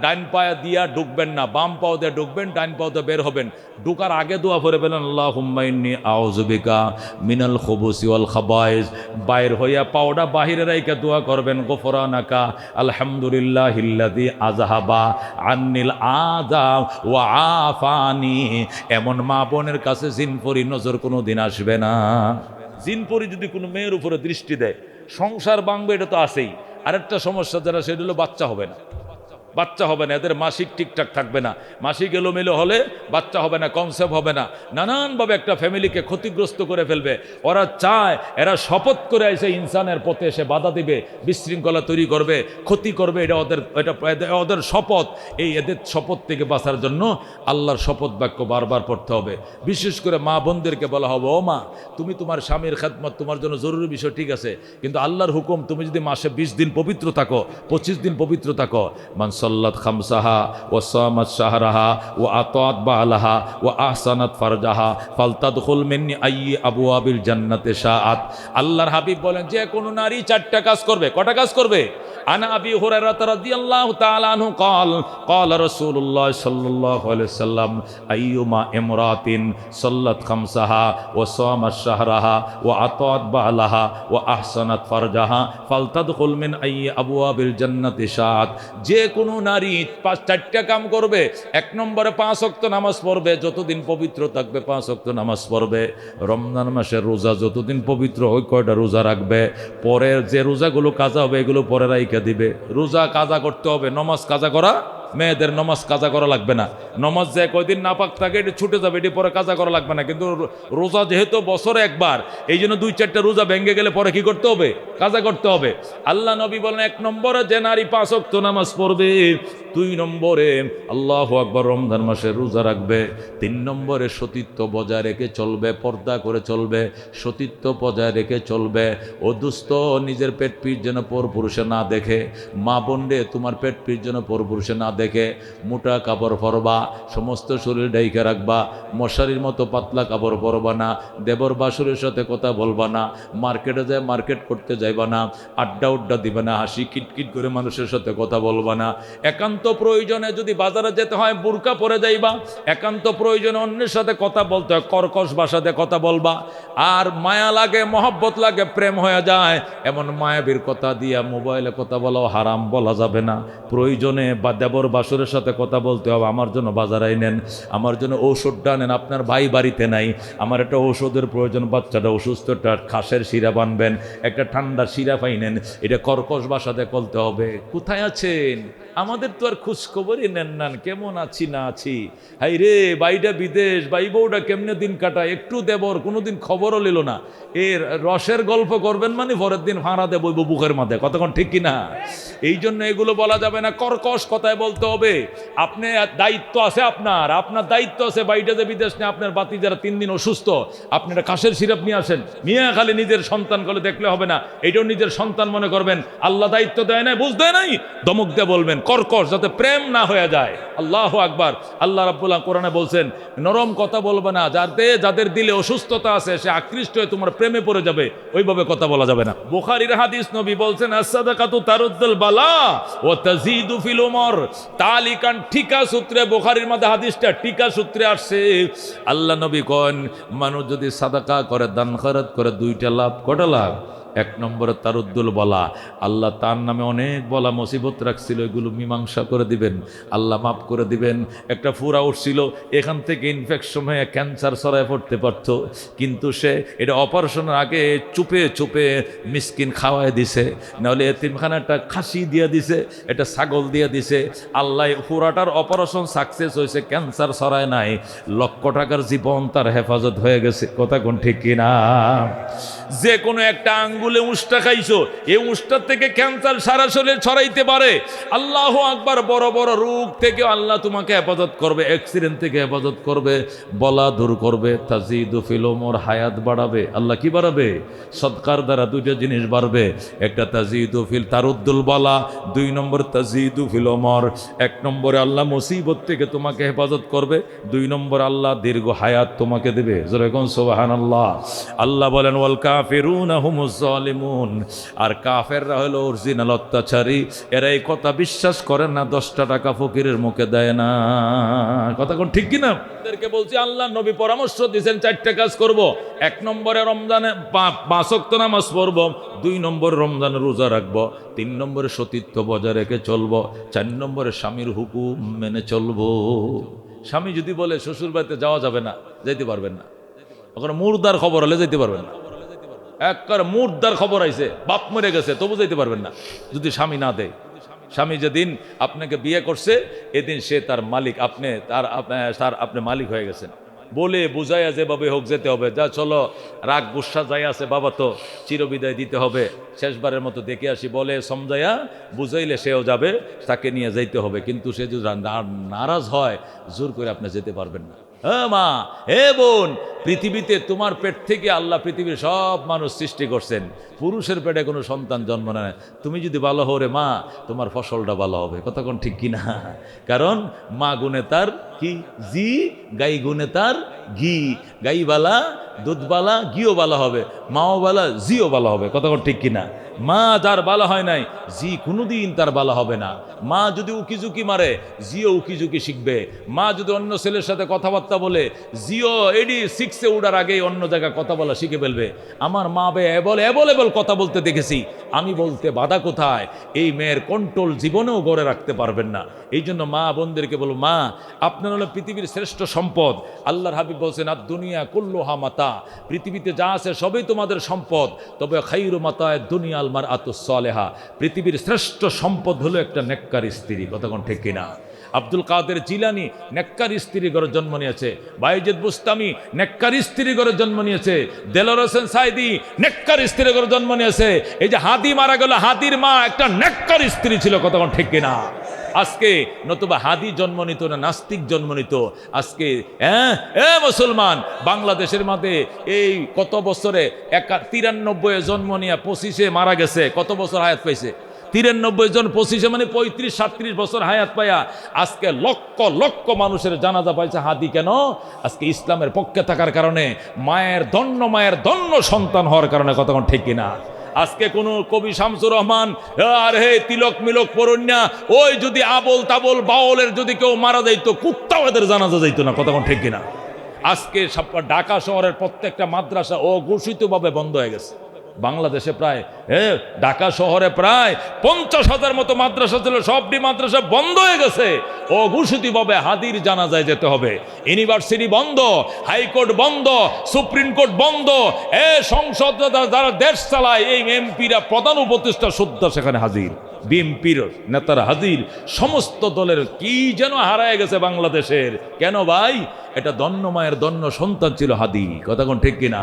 ডাইন পায়ে দিয়া ঢুকবেন না, বাম পাও দিয়ে ঢুকবেন, ডাইন পাও দিয়ে বের হবেন। ঢুকার আগে দোয়া পড়ে বলেন, আল্লাহুম্মা ইন্নী আউযু বিকা মিনাল খুবুসি ওয়াল খাবায়েস। বাইর হইয়া পাওটা বাহিরে রাইখা দোয়া করবেন, গফরানাকা আলহামদুলিল্লাহিল্লাযী আযহাবা আন্নিল আযা ওয়া আফানি। এমন মা বোনের কাছে জিনপরি নজর কোনো দিন আসবে না। জিনপরি যদি কোনো মেয়ের উপরে দৃষ্টি দেয়, সংসার ভাঙবে, এটা তো আছেই। আরেকটা সমস্যা যারা, সেটা হলো বাচ্চা হবে না। বাচ্চা হবে না, এদের মাসিক ঠিকঠাক থাকবে না। মাসিক এলোমেলো হলে বাচ্চা হবে না, কনসেপ্ট হবে না, নানানভাবে একটা ফ্যামিলিকে ক্ষতিগ্রস্ত করে ফেলবে। ওরা চায়, এরা শপথ করে এসে ইনসানের পথে এসে বাধা দিবে, বিশৃঙ্খলা তৈরি করবে, ক্ষতি করবে। এটা ওদের শপথ। এই এদের শপথ থেকে বাঁচার জন্য আল্লাহর শপথ বাক্য বারবার পড়তে হবে। বিশেষ করে মা বোনদেরকে বলা হবে, ও মা, তুমি তোমার স্বামীর খেদমত তোমার জন্য জরুরি বিষয়, ঠিক আছে, কিন্তু আল্লাহর হুকুম, তুমি যদি মাসে 20 দিন পবিত্র থাকো, 25 দিন পবিত্র থাকো, সাল্লাত খামসাহা ওয়া সামাত শাহরাহা ওয়া আতাত বালাহা ওয়া আহসানাত ফারজাহা ফালতাদখুল মিন আইয়ি আবওয়াবিল জান্নাতি শাআত। আল্লাহর হাবিব বলেন, যে কোনো নারী 4টা কাজ করবে। কটা কাজ করবে? আনা আবি হুরায়রা রাদিয়াল্লাহু তাআলা আনহু قال قال رسول الله صلى الله عليه وسلم ايما امراه صلت خمسها وصامت شهرها واطاعت بعلها واحسنت فرجها فلتدخل من اي ابواب الجنه شاءت। যে কোনো নারী 4টা কাম করবে। 1 নম্বরে 5 ওয়াক্ত নামাজ পড়বে, যতদিন পবিত্র থাকবে 5 ওয়াক্ত নামাজ পড়বে। রমজান মাসের রোজা যতদিন পবিত্র ওই কয়টা রোজা রাখবে। পরের যে রোজাগুলো কাজা হবে এগুলো পরে রাইখা দিবে। রোজা কাজা করতে হবে, নমাজ কাজা করা, মেয়েদের নমাজ কাজা করা লাগবে না। নমাজ যে কয়দিন নাপাক থাকে এটি ছুটে যাবে, এটি পরে কাজা করা লাগবে না। কিন্তু রোজা যেহেতু বছরে একবার, এই জন্য 2-4টা রোজা ভেঙে গেলে পরে কি করতে হবে? কাজা করতে হবে। আল্লাহ নবী বলেন, 1 নম্বরে যে নারী 5 ওয়াক্ত নামাজ পড়বে, 2 নম্বরে আল্লাহু আকবার রমজান মাসের রোজা রাখবে, 3 নম্বরে সতীত্ব বজায় রেখে চলবে, পর্দা করে চলবে, সতীত্ব বজায় রেখে চলবে। ও দুস্থ, নিজের পেট পিঠ যেন পরপুরুষে না দেখে। মা বোন রে, তোমার পেট পিঠ যেন পরপুরুষে না দেখে মোটা কাপড় পরবা, সমস্ত শরীর ঢেকে রাখবা, মশারির মতো পাতলা কাপড় পরবা না, দেবর বাসুরের সাথে কথা বলবা না, মার্কেটে যায় মার্কেট করতে যাইবা না, আড্ডা উড্ডা দিবে না, হাসি কিটকিট করে মানুষের সাথে কথা বলবা না, একান্ত প্রয়োজনে যদি বাজারে যেতে হয় বুরকা পরে যাইবা, একান্ত প্রয়োজনে অন্যের সাথে কথা বলতে হয় কর্কশ ভাষাতে কথা বলবা। আর মায়া লাগে, মহব্বত লাগে, প্রেম হয়ে যায়, এমন মায়াবীর কথা দিয়া মোবাইলে কথা বলাও হারাম, বলা যাবে না। প্রয়োজনে বা দেবর বাসুরের সাথে কথা বলতে হবে, আমার জন্য বাজারে নেন, আমার জন্য ঔষধটা নেন, আপনার ভাই বাড়িতে নাই, আমার একটা ঔষধের প্রয়োজন, বাচ্চাটা অসুস্থটা খাসের শিরা বানবেন, একটা ঠান্ডার শিরা পাইনেন, এটা কর্কশ ভাষাতে বলতে হবে। কোথায় আছেন? আমাদের তো আর খোঁজখবরই নেন না, কেমন আছি না আছি। হাই রে, বাইটা বিদেশ, বাই বউটা কেমনে দিন কাটায়, একটু দেবর কোনোদিন খবরও নিল না। এর রসের গল্প করবেন মানে পরের দিন ফাঁড়া দেব বুকের মাঝে, কতক্ষণ ঠিক কিনা? এই জন্য এগুলো বলা যাবে না, কর্কশ কথায় বলতে হবে। আপনি দায়িত্ব আছে, আপনার দায়িত্ব আছে, বাইটা যে বিদেশ নিয়ে আপনার বাতি যারা 3 দিন অসুস্থ, আপনারা কাশের সিরাপ নিয়ে আসেন। মিয়া খালি নিজের সন্তান করে দেখলে হবে না, এটাও নিজের সন্তান মনে করবেন। আল্লাহ দায়িত্ব দেয় নাই, বুঝতে নাই, দমক দিয়ে বলবেন, কর্কশ, যাতে প্রেম না হয়ে যায়। আল্লাহু আকবার। আল্লাহ রাব্বুল আলামিন কোরআনে বলছেন, নরম কথা বলবে না, যাদের দিলে অসুস্থতা আছে সে আকৃষ্ট হয়ে তোমার প্রেমে পড়ে যাবে, ওইভাবে কথা বলা যাবে না। বুখারীর হাদিস, নবী বলছেন, আস-সাদাকাতু তারুদ্দুল বালা ওয়া তাজিদু ফিল উমর। তালিকান টিকা সূত্রে, বুখারীর মধ্যে হাদিসটা টিকা সূত্রে আসছে। আল্লাহ নবী কোন, মানুষ যদি সাদাকা করে, দান খয়রাত করে, 2টা লাভ। কটা লাভ? 1 নম্বরে তারুদ্দুল বলা, আল্লাহ তার নামে অনেক বলা মুসিবত রাখছিল, এগুলো মীমাংসা করে দিবেন, আল্লাহ মাফ করে দিবেন। একটা ফুরা উঠছিল, এখান থেকে ইনফেকশন হয়ে ক্যান্সার ছড়ায় পড়তে পারতো, কিন্তু সে এটা অপারেশনের আগে চুপে চুপে মিসকিন খাওয়ায় দিছে, নাহলে এতিমখানাটা খাসি দিয়ে দিছে, এটা ছাগল দিয়ে দিছে। আল্লাহ ফুরাটার অপারেশন সাকসেস হয়েছে, ক্যান্সার ছড়ায় নাই, লক্ষ টাকার জীবন তার হেফাজত হয়ে গেছে। কথা কোন ঠিক কিনা? যে কোনো একটা আঙ্গুলে উষ্টা খাইছো, এই উষ্টার থেকে ক্যান্সার সারা শরীরে ছড়াইতে পারে। আল্লাহু আকবার। বড় বড় রোগ থেকে আল্লাহ তোমাকে হেফাজত করবে, অ্যাক্সিডেন্ট থেকে হেফাজত করবে, বলা দূর করবে, তাজিদু ফিল উমর, হায়াত বাড়াবে। আল্লাহ কি বাড়াবে? সদকার দ্বারা 2টা জিনিস বাড়বে, একটা তাজিদু ফিল তারুদ্দুল বালা, 2 নম্বর তাজিদু ফিল উমর। 1 নম্বরে আল্লাহ মুসিবত থেকে তোমাকে হেফাজত করবে, 2 নম্বর আল্লাহ দীর্ঘ হায়াত তোমাকে দেবে। যেরকম সুবহানাল্লাহ। আল্লাহ বলেন, ওয়াল কাফিরুনা হুমুজ জালিমুন। আর কাফেররা হলো অরিজিনাল অত্যাচারী, এরা এই কথা বিশ্বাস করে না, 10টা টাকা ফকিরের মুখে দেয় না। কথা কোন ঠিক কিনা? তাদেরকে বলছি, আল্লাহ নবী পরামর্শ দিয়েছেন 4টা কাজ করব। 1 নম্বরে রমজানে 5 ওয়াক্ত নামাজ পড়ব, 2 নম্বরে রমজানে রোজা রাখবো, 3 নম্বরে সতীত্ব বজায় রেখে চলবো, 4 নম্বরে স্বামীর হুকুম মেনে চলবো। স্বামী যদি বলে শ্বশুর বাড়িতে যাওয়া যাবে না, যাইতে পারবেন না। ওখানে মুর্দার খবর হলে যাইতে পারবেন না। একবার মুর্দার খবর আইছে, বাপ মরে গেছে, তবু যাইতে পারবেন না যদি স্বামী না দেয়। স্বামী যেদিন আপনাকে বিয়ে করছে, এদিন সে তার মালিক, আপনি মালিক হয়ে গেছেন। বলে বুঝাইয়া যেভাবে হোক যেতে হবে। যা চলো, রাগ গুসা যাই আছে, বাবা তো চিরবিদায় দিতে হবে, শেষবারের মতো দেখে আসি বলে সমঝাইয়া বুঝাইলে সেও যাবে, তাকে নিয়ে যাইতে হবে। কিন্তু সে যদি নারাজ হয়, জোর করে আপনি যেতে পারবেন না। হ্যাঁ মা, হে বোন, পৃথিবীতে তোমার পেট থেকে আল্লাহ পৃথিবীর সব মানুষ সৃষ্টি করছেন, পুরুষের পেটে কোনো সন্তান জন্ম নেয়। তুমি যদি ভালো হও রে মা, তোমার ফসলটা ভালো হবে। কথা কোন ঠিক কিনা? কারণ মা গুণে তার কি জি, গাই গুণে তার ঘি, গাই বালা দুধ বালা, ঘিও বালা হবে, মাও বালা, জিও বালা হবে। কথা কোন ঠিক কিনা? মা যার বালা হয় নাই, জি কোনোদিন তার বালা হবে না। মা যদি উকিঝুঁকি মারে, জিও উকিঝুঁকি শিখবে। মা যদি অন্য ছেলের সাথে কথাবার্তা বলে, জিও এডি 6-এ উঠার আগেই অন্য জায়গায় কথা বলা শিখে ফেলবে। আমার মা বে এবল কথা বলতে দেখেছি, আমি বলতে বাধা কোথায়? এই মেয়ের কন্ট্রোল জীবনেও গড়ে রাখতে পারবেন না। এই জন্য মা বোনদেরকে বলো, মা আপনার হলো পৃথিবীর শ্রেষ্ঠ সম্পদ। আল্লাহর হাবিব বলছেন, আর দুনিয়া কুল্লুহা মাতা, পৃথিবীতে যা আছে সবই তোমাদের সম্পদ, তবে খাইরু মাতায় দুনিয়া আলমার আতুস সালেহা, পৃথিবীর শ্রেষ্ঠ সম্পদ হলো একটা নেককার স্ত্রী। কতক্ষণ ঠিক কিনা? আব্দুল কাদের জিলানি নেককার স্ত্রী ঘরে জন্ম নিয়েছে, বাইজিদ বুস্তামি নেককার স্ত্রী ঘরে জন্ম নিয়েছে, দেলোয়ার হোসেন সাইদি নেককার স্ত্রী ঘরে জন্ম নিয়েছে। এই যে হাদি মারা গেল, হাদির মা একটা নেককার স্ত্রী ছিল। কতক্ষণ ঠিক কিনা? আজকে নতুবা হাদি জন্ম নিত না, নাস্তিক জন্ম নিত। আজকে মুসলমান বাংলাদেশের মধ্যে এই কত বছরে 93-এ জন্ম নিয়ে 25-এ মারা গেছে, কত বছর হায়াত পাইছে? 93 জন 25 মানে 35-37 বছর হায়াত পায়া আজকে লক্ষ লক্ষ মানুষের জানাজা পাইছে হাদি। কেন? আজকে ইসলামের পক্ষে থাকার কারণে, মায়ের দন্য সন্তান হওয়ার কারণে। কতক্ষণ ঠিক কিনা? আজকে কোন কবি শামসুর রহমান আর হে তিলক মিলক পরণ্যা, ওই যদি আবল তাবল বাউলের যদি কেউ মারা যাইতো, কুত্তাও এদের জানাজা যাইতো না। কতক্ষণ ঠিক কিনা? আজকে ঢাকা শহরের প্রত্যেকটা মাদ্রাসা অঘোষিতভাবে বন্ধ হয়ে গেছে। বাংলাদেশে প্রায় ঢাকা শহরে প্রায় 50,000 মতো মাদ্রাসা ছিল, সবটি মাদ্রাসা বন্ধ হয়ে গেছে। অঘোষিতভাবে হাদির জানাজায় যেতে হবে। ইউনিভার্সিটি বন্ধ, হাইকোর্ট বন্ধ, সুপ্রিম কোর্ট বন্ধ, সংসদ যারা দেশ চালায় এই এমপিরা, প্রধান উপদেষ্টা শ্রদ্ধা সেখানে হাজির, বিএনপির নেতারা হাজির, সমস্ত দলের কি যেন হারায় গেছে বাংলাদেশের। কেন ভাই? এটা দন্য মায়ের দন্য সন্তান ছিল হাদি। কতক্ষণ ঠিক কিনা?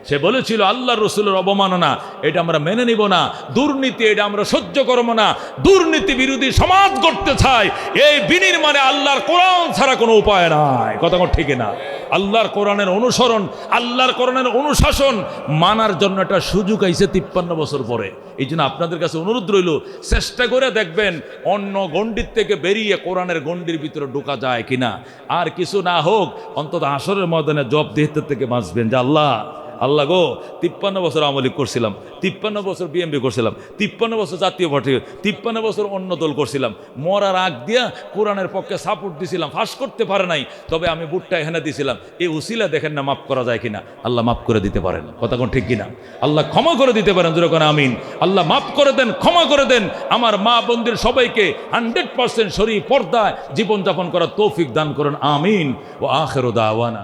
সে বলেছিল আল্লাহ রসুলের অবমাননা এটা আমরা মেনে নিব না, দুর্নীতি এটা আমরা সহ্য করব না, দুর্নীতি বিরোধী সমাজ গড়তে চাই, এই বিনির্মাণে আল্লাহর কোরআন ছাড়া কোনো উপায় নাই। কতক্ষণ ঠিক না? আল্লাহর কোরআনের অনুসরণ, আল্লাহর কোরআনের অনুশাসন মানার জন্য একটা সুযোগ আইছে 53 বছর পরে। এই জন্য আপনাদের কাছে অনুরোধ রইল, চেষ্টা করে দেখবেন অন্য গণ্ডির থেকে বেরিয়ে কোরআনের গণ্ডির ভিতরে ঢোকা যায় কিনা। আর কিছু না হোক, অন্তত হাসরের ময়দানে জবাবদিহিতা থেকে বাঁচবেন যে আল্লাহ গো, 53 বছর আওয়ামী লীগ করছিলাম, 53 বছর বিএনপি করছিলাম, 53 বছর জাতীয় পার্টি, 53 বছর অন্য দল করছিলাম, মরার আগ দিয়া কোরআনের পক্ষে সাপোর্ট দিছিলাম, ফাঁস করতে পারে নাই, তবে আমি বুটটা এখানে দিছিলাম। এই উসিলা দেখেন না মাফ করা যায় কিনা? আল্লাহ মাফ করে দিতে পারেন। কথা কোন ঠিক কিনা? আল্লাহ ক্ষমা করে দিতে পারেন। যেরকম আমিন। আল্লাহ মাফ করে দেন, ক্ষমা করে দেন। আমার মা বোনদের সবাইকে 100% শরীর পর্দায় জীবনযাপন করার তৌফিক দান করেন। আমিন। ও আখিরু দাওয়ানা।